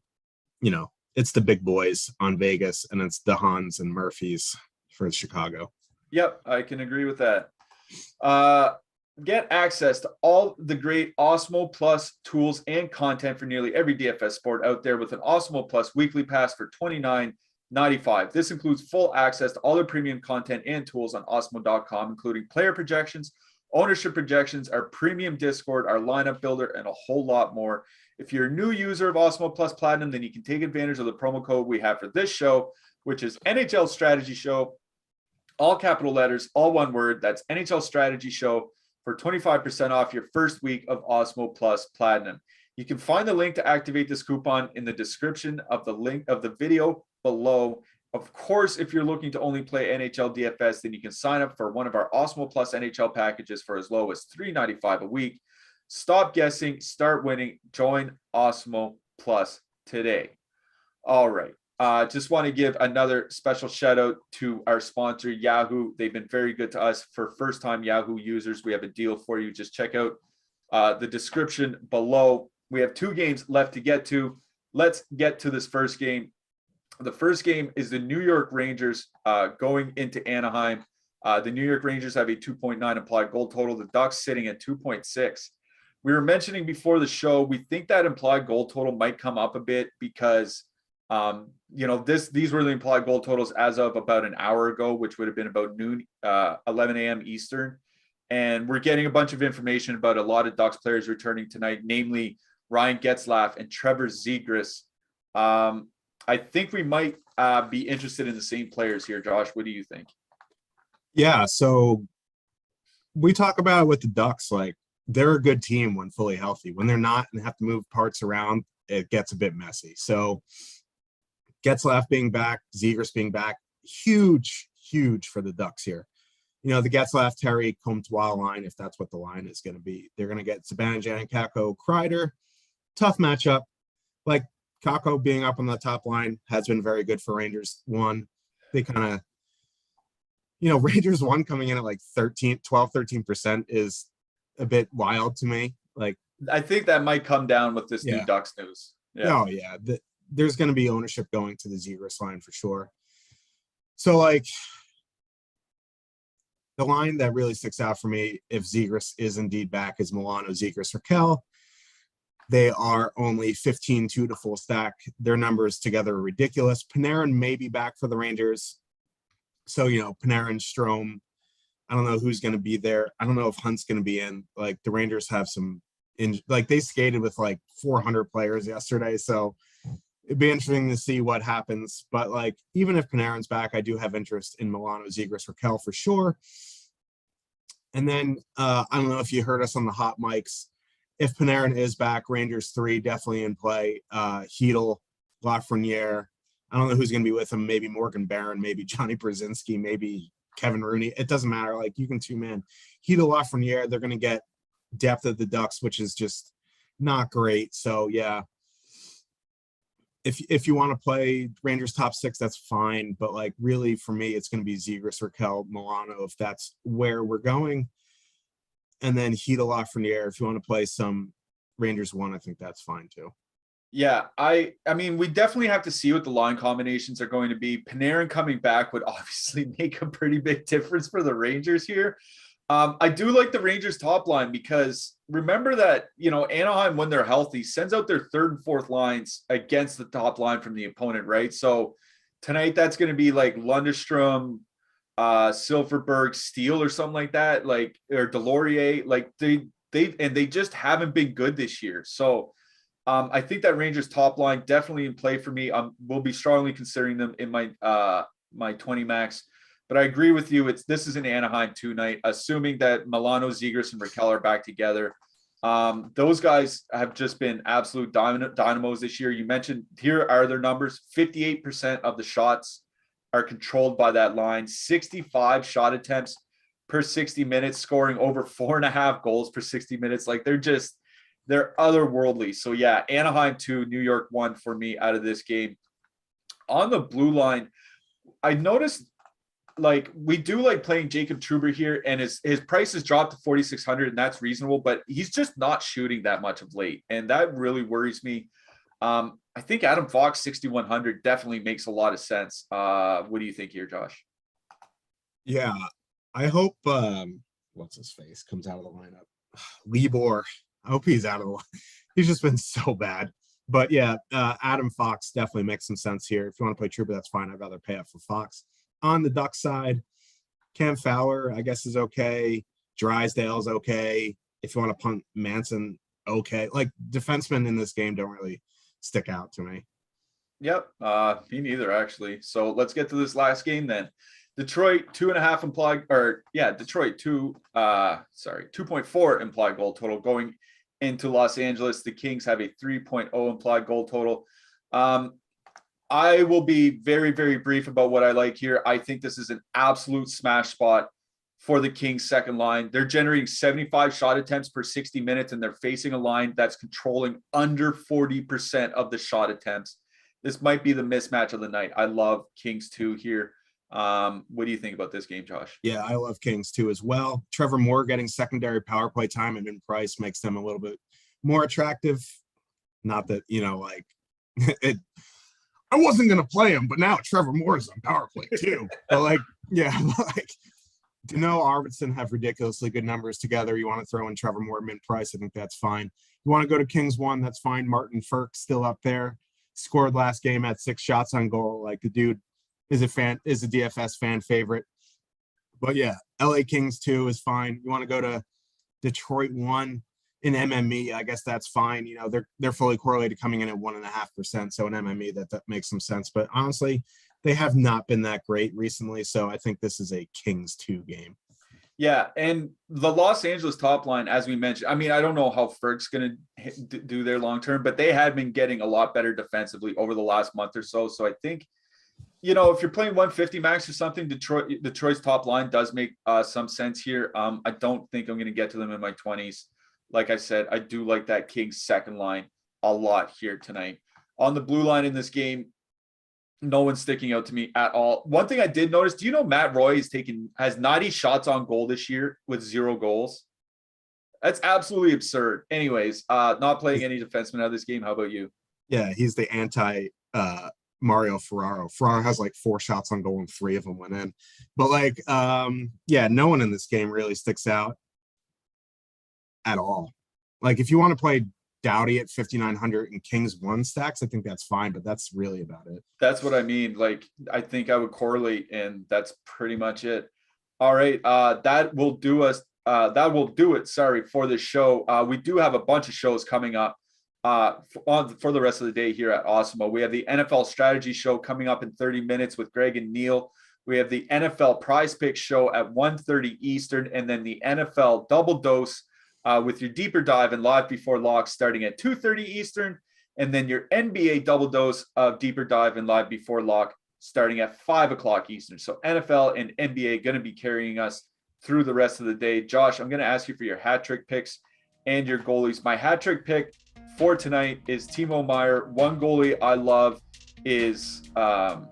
Speaker 2: it's the big boys on Vegas, and it's the Hans and Murphys for Chicago.
Speaker 1: Yep, I can agree with that. Get access to all the great Awesemo Plus tools and content for nearly every DFS sport out there with an Awesemo Plus weekly pass for $95. This includes full access to all their premium content and tools on Awesemo.com, including player projections, ownership projections, our premium Discord, our lineup builder, and a whole lot more. If you're a new user of Awesemo Plus Platinum, then you can take advantage of the promo code we have for this show, which is NHL Strategy Show, all capital letters, all one word. That's NHL Strategy Show for 25% off your first week of Awesemo Plus Platinum. You can find the link to activate this coupon in the description of the link of the video below. Of course, if you're looking to only play NHL DFS, then you can sign up for one of our Awesemo Plus NHL packages for as low as $3.95 a week. Stop guessing, start winning, join Awesemo Plus today. All right. Just want to give another special shout out to our sponsor, Yahoo. They've been very good to us. For first-time Yahoo users, we have a deal for you. Just check out the description below. We have 2 games left to get to. Let's get to this first game. The first game is the New York Rangers going into Anaheim. The New York Rangers have a 2.9 implied goal total. The Ducks sitting at 2.6. We were mentioning before the show, we think that implied goal total might come up a bit because these were the implied goal totals as of about an hour ago, which would have been about noon, 11 a.m. Eastern. And we're getting a bunch of information about a lot of Ducks players returning tonight, namely Ryan Getzlaf and Trevor Zegras. I think we might be interested in the same players here. Josh, what do you think?
Speaker 2: Yeah, so we talk about it with the Ducks, like they're a good team when fully healthy. When they're not and have to move parts around, it gets a bit messy. So Getzlaf being back, Zegras being back, huge for the Ducks here. The Getzlaf, Terry, Comtois line, if that's what the line is going to be. They're going to get Zibanejad, Kakko, Kreider. Tough matchup. Like Kakko being up on the top line has been very good for Rangers. They kind of, Rangers coming in at like 13% is a bit wild to me. Like,
Speaker 1: I think that might come down with this new Ducks news.
Speaker 2: Yeah. Oh yeah. There's going to be ownership going to the Zegras line for sure. So like the line that really sticks out for me, if Zegras is indeed back, is Milano, Zegras, Raquel. They are only 15-2 to full stack. Their numbers together are ridiculous. Panarin may be back for the Rangers. So, Panarin, Strome, I don't know who's going to be there. I don't know if Hunt's going to be in. Like the Rangers have they skated with like 400 players yesterday. So it'd be interesting to see what happens. But like, even if Panarin's back, I do have interest in Milano, Zegras, Raquel for sure. And then I don't know if you heard us on the hot mics. If Panarin is back, Rangers 3 definitely in play. Hedl, Lafreniere. I don't know who's going to be with him. Maybe Morgan Barron, maybe Johnny Brzezinski, maybe Kevin Rooney. It doesn't matter. Like you can 2-man. Hedl, Lafreniere. They're going to get depth of the Ducks, which is just not great. So yeah, if you want to play Rangers top 6, that's fine. But like really for me, it's going to be Zegras, Raquel, Milano if that's where we're going. And then Hedl, Lafreniere, if you want to play some Rangers 1, I think that's fine too.
Speaker 1: Yeah, I mean, we definitely have to see what the line combinations are going to be. Panarin coming back would obviously make a pretty big difference for the Rangers here. I do like the Rangers top line because remember that, Anaheim, when they're healthy, sends out their 3rd and 4th lines against the top line from the opponent, right? So tonight that's going to be like Lundestrom, Silverberg, Steele or something like that, like, or Delorier, like they just haven't been good this year. So I think that Rangers top line definitely in play for me. Will be strongly considering them in my 20 max. But I agree with you. This is an Anaheim 2 night, assuming that Milano, Zegras, and Raquel are back together. Those guys have just been absolute dynamos this year. You mentioned here are their numbers. 58% of the shots are controlled by that line. 65 shot attempts per 60 minutes, scoring over 4.5 goals per 60 minutes. Like they're otherworldly. So yeah, Anaheim 2, New York 1 for me out of this game. On the blue line, I noticed like we do like playing Jacob Trouba here, and his price has dropped to 4,600, and that's reasonable, but he's just not shooting that much of late, and that really worries me. I think Adam Fox 6,100 definitely makes a lot of sense. What do you think here, Josh?
Speaker 2: Yeah, I hope what's his face comes out of the lineup. Libor. I hope he's out of the line. He's just been so bad. But yeah, Adam Fox definitely makes some sense here. If you want to play Trooper, that's fine. I'd rather pay up for Fox. On the Duck side, Cam Fowler, I guess, is okay. Drysdale's okay. If you want to punt Manson, okay. Like defensemen in this game don't really stick out to me.
Speaker 1: Yep, me neither actually. So let's get to this last game then. Detroit 2.5 implied, or yeah, Detroit 2.4 implied goal total going into Los Angeles. The Kings have a 3.0 implied goal total. I will be very, very brief about what I like here. I think this is an absolute smash spot for the Kings second line. They're generating 75 shot attempts per 60 minutes, and they're facing a line that's controlling under 40% of the shot attempts. This might be the mismatch of the night. I love Kings 2 here. What do you think about this game, Josh?
Speaker 2: Yeah, I love Kings 2 as well. Trevor Moore getting secondary power play time and in price makes them a little bit more attractive. Not that, like it. I wasn't going to play him, but now Trevor Moore is on power play too. But Dano Arvidsson have ridiculously good numbers together. You want to throw in Trevor Moore min price, I think that's fine. You want to go to Kings 1, that's fine. Martin Ferk still up there. Scored last game at 6 shots on goal. Like the dude is a DFS fan favorite. But yeah, LA Kings 2 is fine. You want to go to Detroit 1 in MME, I guess that's fine. They're fully correlated coming in at 1.5%. So in MME that makes some sense. But honestly, they have not been that great recently. So I think this is a Kings 2 game.
Speaker 1: Yeah, and the Los Angeles top line, as we mentioned, I mean, I don't know how Ferg's going to do their long term, but they have been getting a lot better defensively over the last month or so. So I think, if you're playing 150 max or something, Detroit's top line does make some sense here. I don't think I'm going to get to them in my 20s. Like I said, I do like that Kings second line a lot here tonight. On the blue line in this game, no one's sticking out to me at all. One thing I did notice, do you know Matt Roy has 90 shots on goal this year with 0 goals? That's absolutely absurd. Anyways, not playing any defenseman out of this game. How about you?
Speaker 2: Yeah, he's the anti Mario Ferraro. Ferraro has 4 shots on goal and 3 of them went in. But no one in this game really sticks out at all. If you want to play Doughty at 5,900 and Kings 1 stacks, I think that's fine, but that's really about it.
Speaker 1: That's what I mean. I think I would correlate, and that's pretty much it. All right. That will do it. For this show. We do have a bunch of shows coming up for the rest of the day here at Awesemo. We have the NFL strategy show coming up in 30 minutes with Greg and Neil. We have the NFL prize pick show at 1:30 Eastern, and then the NFL double dose with your deeper dive and live before lock starting at 2:30 Eastern, and then your NBA double dose of deeper dive and live before lock starting at 5 o'clock Eastern. So NFL and NBA going to be carrying us through the rest of the day. Josh, I'm going to ask you for your hat trick picks and your goalies. My hat trick pick for tonight is Timo Meier. One goalie I love is Alex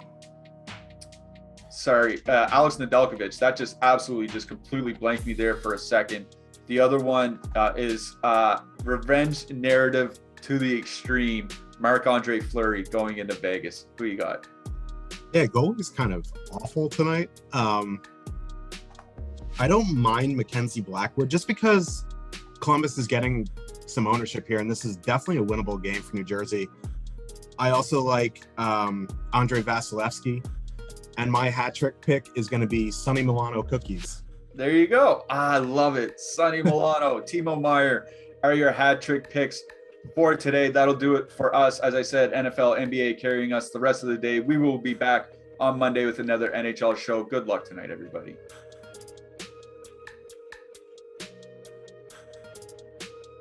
Speaker 1: Nedeljkovic. That just absolutely completely blanked me there for a second. The other one is revenge narrative to the extreme. Marc-Andre Fleury going into Vegas. Who you got?
Speaker 2: Yeah, goalie's kind of awful tonight. I don't mind Mackenzie Blackwood just because Columbus is getting some ownership here, and this is definitely a winnable game for New Jersey. I also like Andrei Vasilevsky, and my hat trick pick is going to be Sonny Milano cookies.
Speaker 1: There you go. I love it. Sonny Milano, Timo Meier are your hat trick picks for today. That'll do it for us. As I said, NFL, NBA carrying us the rest of the day. We will be back on Monday with another NHL show. Good luck tonight, everybody.